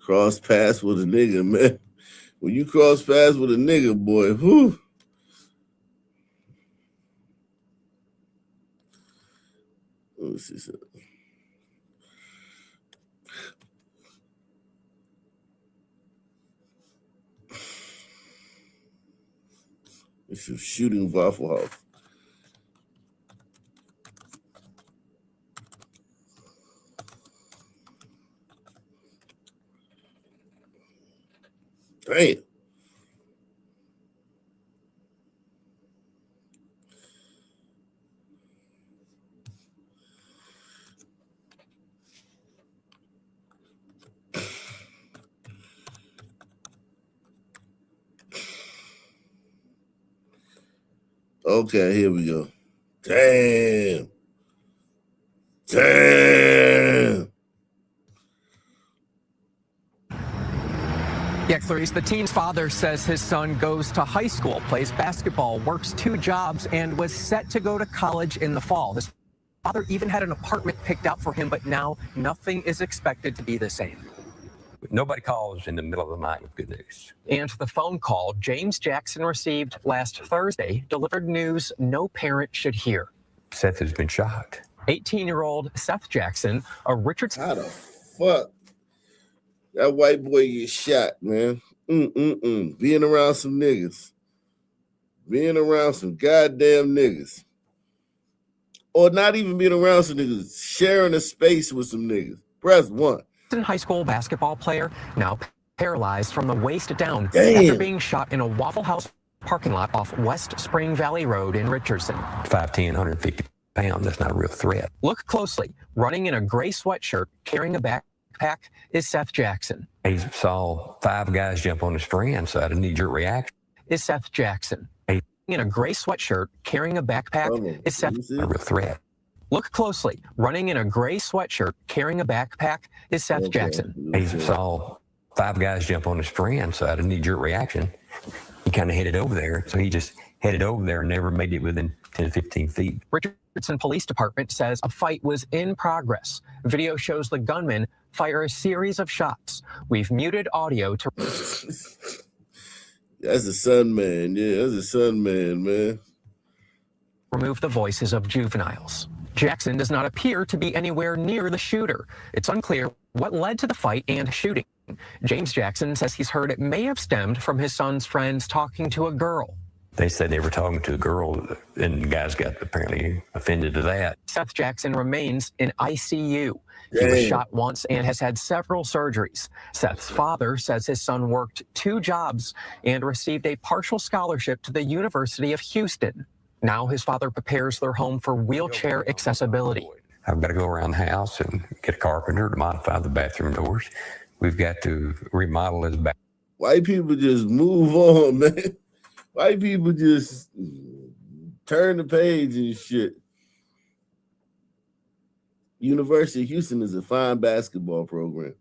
Cross paths with a nigga, man. When you cross paths with a nigga, boy, whew. Let me see something. It's a shooting Waffle House. Damn. Okay, here we go. Damn. Yeah, Clarice, the teen's father says his son goes to high school, plays basketball, works 2 jobs, and was set to go to college in the fall. His father even had an apartment picked out for him, but now nothing is expected to be the same. Nobody calls in the middle of the night with good news. And the phone call James Jackson received last Thursday delivered news no parent should hear. Seth has been shot. 18-year-old Seth Jackson, a Richardson. How the fuck that white boy get shot, man? Being around some niggas. Being around some goddamn niggas. Or not even being around some niggas. Sharing a space with some niggas. Press 1. High school basketball player, now paralyzed from the waist down Damn. after being shot in a Waffle House parking lot off West Spring Valley Road in Richardson. 5'10", 150 pounds, that's not a real threat. Look closely. Running in a gray sweatshirt, carrying a backpack, is Seth Jackson. He saw 5 guys jump on his friend, so I had a knee-jerk reaction. Is Seth Jackson. In a gray sweatshirt, carrying a backpack, is Seth. A real threat. Look closely. Running in a gray sweatshirt, carrying a backpack, is Seth Jackson. He saw 5 guys jump on his friend, so I had a knee-jerk reaction. He kind of headed over there, so he just headed over there and never made it within 10 to 15 feet. Richardson Police Department says a fight was in progress. Video shows the gunman fire a series of shots. We've muted audio to... That's a son man. Yeah, that's a son man. remove the voices of juveniles. Jackson does not appear to be anywhere near the shooter. It's unclear what led to the fight and shooting. James Jackson says he's heard it may have stemmed from his son's friends talking to a girl. They said they were talking to a girl, and the guys got apparently offended to that. Seth Jackson remains in ICU. He was shot once and has had several surgeries. Seth's father says his son worked 2 jobs and received a partial scholarship to the University of Houston. Now his father prepares their home for wheelchair accessibility. I've got to go around the house and get a carpenter to modify the bathroom doors. We've got to remodel his bathroom. White people just move on, man. White people just turn the page and shit. University of Houston is a fine basketball program.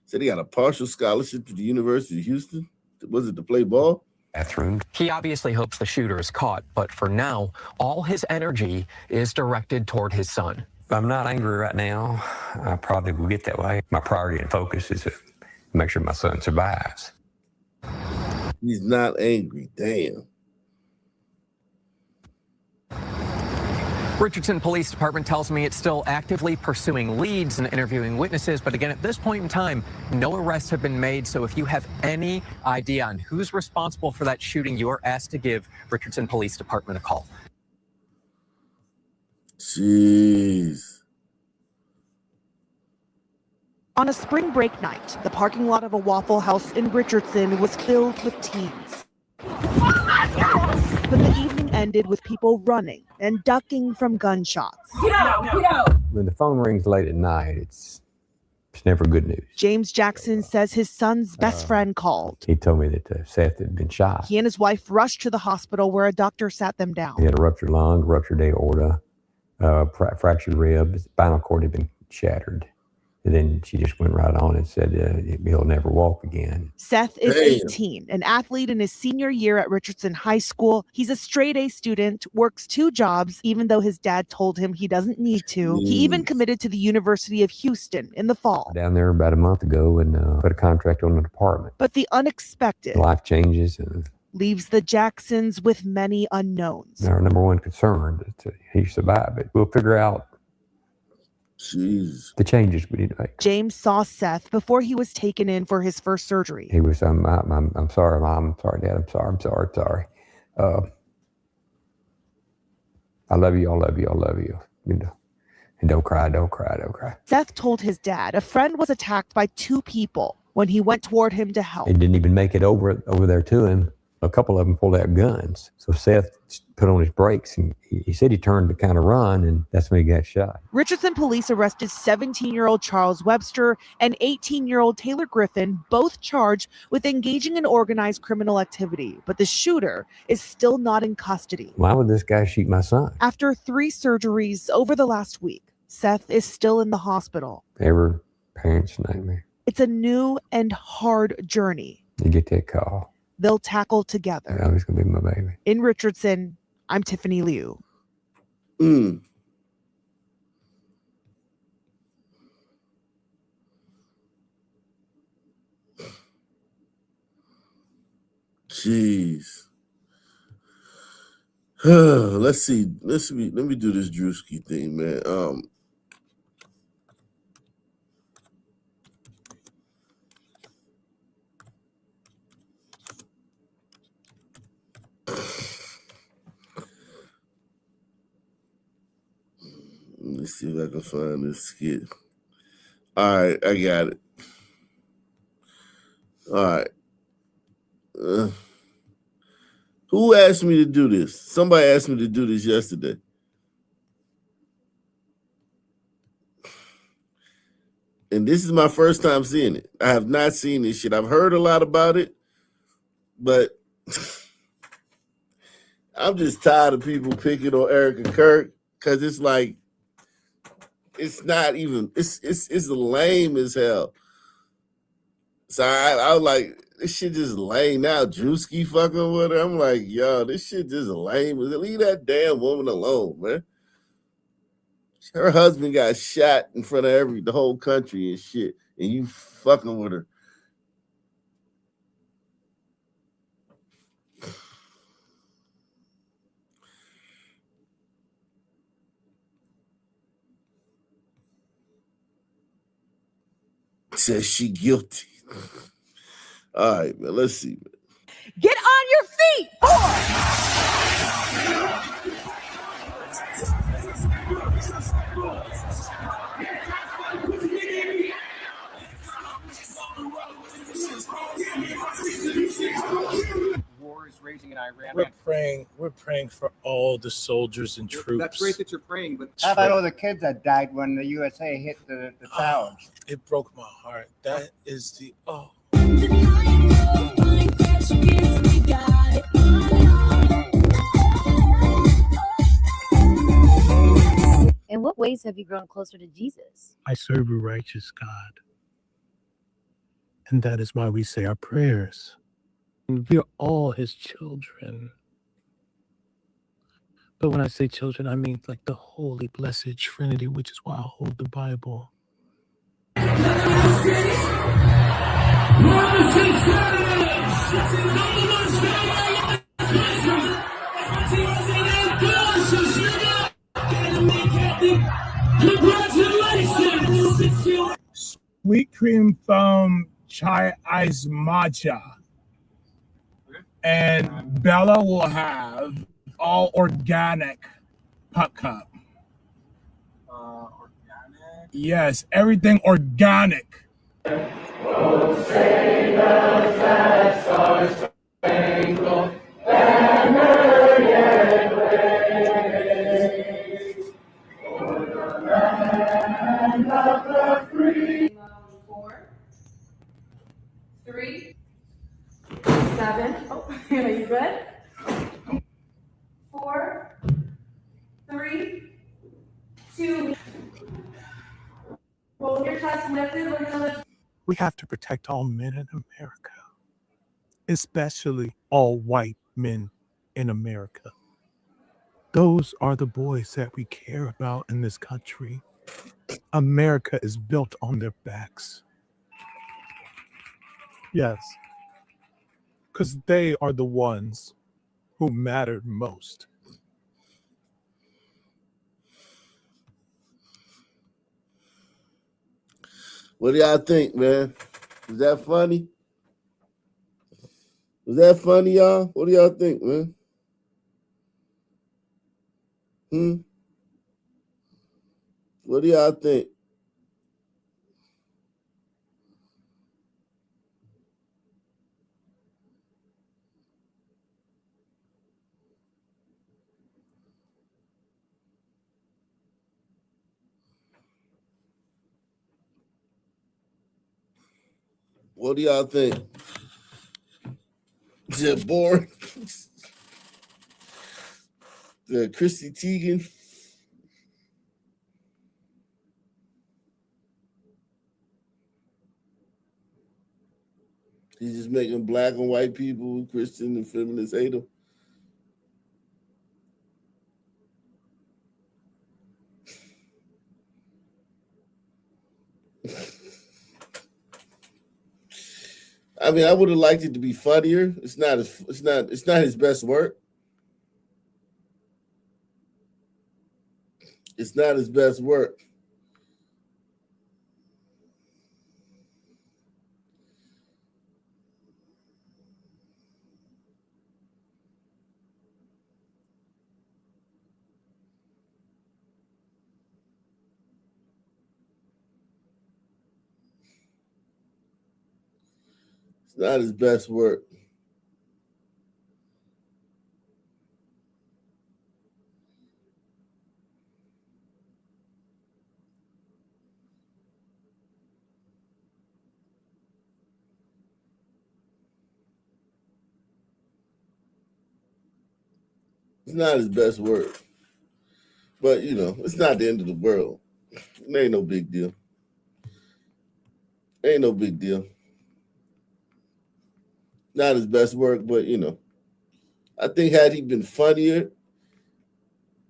Said he got a partial scholarship to the University of Houston. Was it to play ball? Bathroom. He obviously hopes the shooter is caught, but for now, all his energy is directed toward his son. I'm not angry right now. I probably will get that way. My priority and focus is to make sure my son survives. He's not angry. Damn. Richardson Police Department tells me it's still actively pursuing leads and interviewing witnesses. But again, at this point in time, no arrests have been made. So if you have any idea on who's responsible for that shooting, you are asked to give Richardson Police Department a call. Jeez. On a spring break night, the parking lot of a Waffle House in Richardson was filled with teens. But the evening ended with people running and ducking from gunshots. Get out! When the phone rings late at night, it's never good news. James Jackson says his son's best friend called. He told me that Seth had been shot. He and his wife rushed to the hospital where a doctor sat them down. He had a ruptured lung, ruptured aorta, fractured ribs, spinal cord had been shattered. And then she just went right on and said he'll never walk again. Seth is 18, an athlete in his senior year at Richardson High School. He's a straight-A student, works 2 jobs, even though his dad told him he doesn't need to. He even committed to the University of Houston in the fall. Down there about a month ago and put a contract on an apartment. But the unexpected Life changes and leaves the Jacksons with many unknowns. our number one concern is he survived it. We'll figure out the changes we need to make. James saw Seth before he was taken in for his first surgery. He was, I'm sorry, Mom. I'm sorry, Dad. I'm sorry. I love you. I love you. I love you. You know, and don't cry. Seth told his dad a friend was attacked by 2 people when he went toward him to help. It didn't even make it over there to him. A couple of them pulled out guns. So Seth put on his brakes and he said he turned to kind of run, and that's when he got shot. Richardson police arrested 17-year-old Charles Webster and 18-year-old Taylor Griffin, both charged with engaging in organized criminal activity. But the shooter is still not in custody. Why would this guy shoot my son? After 3 surgeries over the last week, Seth is still in the hospital. Every parent's nightmare. It's a new and hard journey You get that call. they'll tackle together. Oh, he's going to be my baby. In Richardson, I'm Tiffany Liu. Jeez. Let's see. Let me do this Drewski thing, man. Let me see if I can find this skit. All right, I got it. All right. Who asked me to do this? Somebody asked me to do this yesterday. And this is my first time seeing it. I have not seen this shit. I've heard a lot about it, but I'm just tired of people picking on Eric and Kirk because it's like, it's not even, it's lame as hell. So I was like, this shit just lame now. Drewski fucking with her. I'm like, yo, this shit just lame. Leave that damn woman alone, man. Her husband got shot in front of the whole country and shit, and you fucking with her. Says she guilty. All right, man. Let's see. Get on your feet, War is raging in Iran. We're praying for all the soldiers and troops. That's great that you're praying, but How about all the kids that died when the USA hit the towers? It broke my heart. That is the In what ways have you grown closer to Jesus? I serve a righteous God. And that is why we say our prayers. And we are all his children. But when I say children, I mean like the holy, blessed Trinity, which is why I hold the Bible. Sweet cream foam chai ice matcha. And Bella will have all organic puck cup. Organic? Yes, everything organic. Three, 7. Oh, are you good? 4, 3, 2. Hold your chest lifted. We're gonna lift. We have to protect all men in America, especially all white men in America. Those are the boys that we care about in this country. America is built on their backs. Yes, because they are the ones who mattered most. What do y'all think, man? Was that funny? Was that funny, y'all? What do y'all think, man? What do y'all think? What do y'all think? Is it boring? Chrissy Teigen. He's just making black and white people, Christian and feminists, hate him. I mean, I would have liked it to be funnier. It's not his best work. It's not his best work. It's not his best work. It's not his best work. But, you know, it's not the end of the world. It ain't no big deal. Ain't no big deal. Not his best work, but, you know, I think had he been funnier,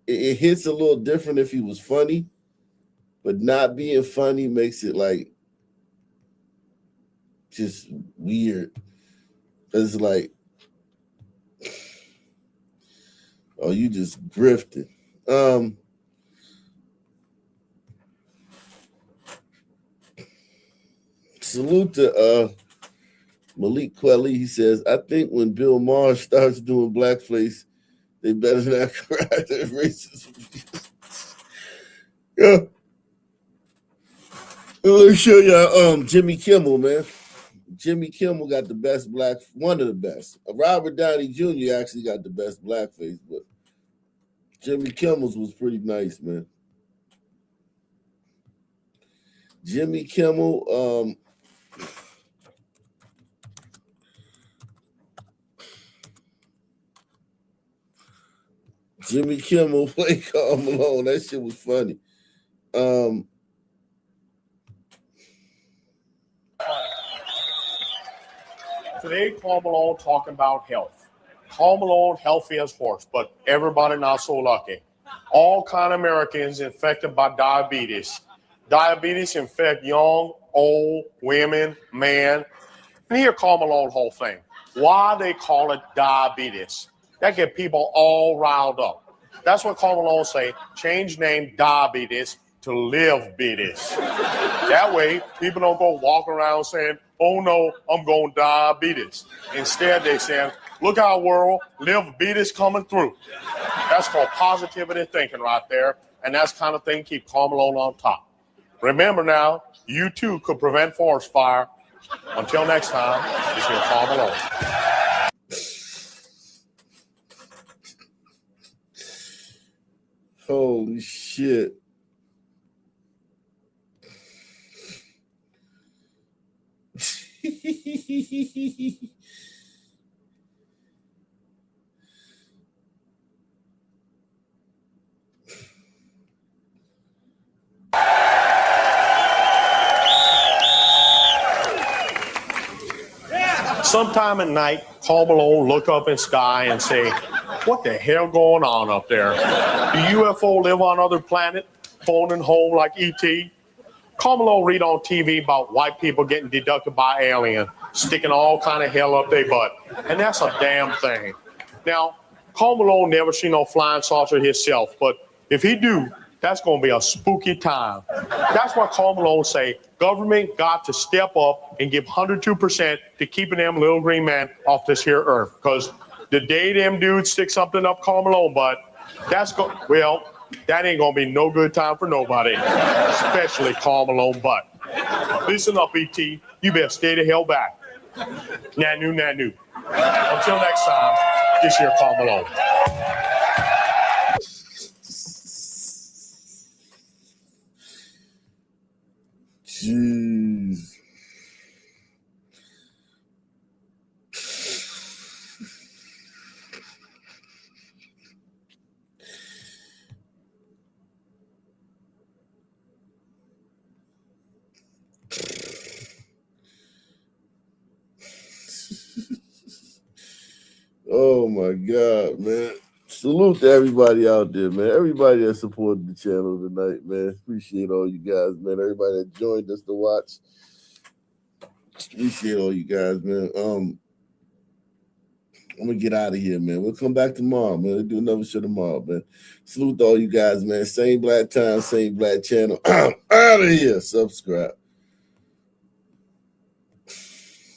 it hits a little different if he was funny, but not being funny makes it like just weird. It's like, oh, you just grifted. Salute to Malik Quelly. He says, I think when Bill Maher starts doing blackface, they better not cry that racism. Yeah. Let me show y'all Jimmy Kimmel, man. Jimmy Kimmel got the best one of the best. Robert Downey Jr. actually got the best blackface, but Jimmy Kimmel's was pretty nice, man. Jimmy Kimmel, Jimmy Kimmel played Karl Malone. That shit was funny. Today, Karl Malone talking about health. Karl Malone, healthy as horse, but everybody not so lucky. All kind of Americans infected by diabetes. Diabetes infect young, old, women, man. And here, Karl Malone whole thing. Why they call it diabetes? That get people all riled up. That's what Karl Malone say. Change name diabetes to live beatis. That way, people don't go walking around saying, "Oh no, I'm going diabetes." Instead, they say, "Look our world, live beatis coming through." That's called positivity thinking right there, and that's the kind of thing keep Karl Malone on top. Remember now, you too could prevent forest fire. Until next time, this is your Karl Malone. Holy shit. Sometime at night, Karl Malone look up in the sky and say, "What the hell going on up there? Do UFO live on other planet, phoning home like E.T.?" Karl Malone read on TV about white people getting deducted by alien, sticking all kind of hell up their butt. And that's a damn thing. Now, Karl Malone never seen no flying saucer himself, but if he do, that's going to be a spooky time. That's why Karl Malone say government got to step up and give 102% to keeping them little green man off this here earth. Because the day them dudes stick something up Karl Malone butt, that ain't going to be no good time for nobody, especially Karl Malone butt. Listen up, E.T. You better stay the hell back. Nanu, nanu. Until next time, this here Karl Malone. Jeez. Oh my God, man. Salute to everybody out there, man. Everybody that supported the channel tonight, man. Appreciate all you guys, man. Everybody that joined us to watch. Appreciate all you guys, man. I'm gonna get out of here, man. We'll come back tomorrow, man. We'll do another show tomorrow, man. Salute to all you guys, man. Same black time, same black channel. Out of here. Subscribe.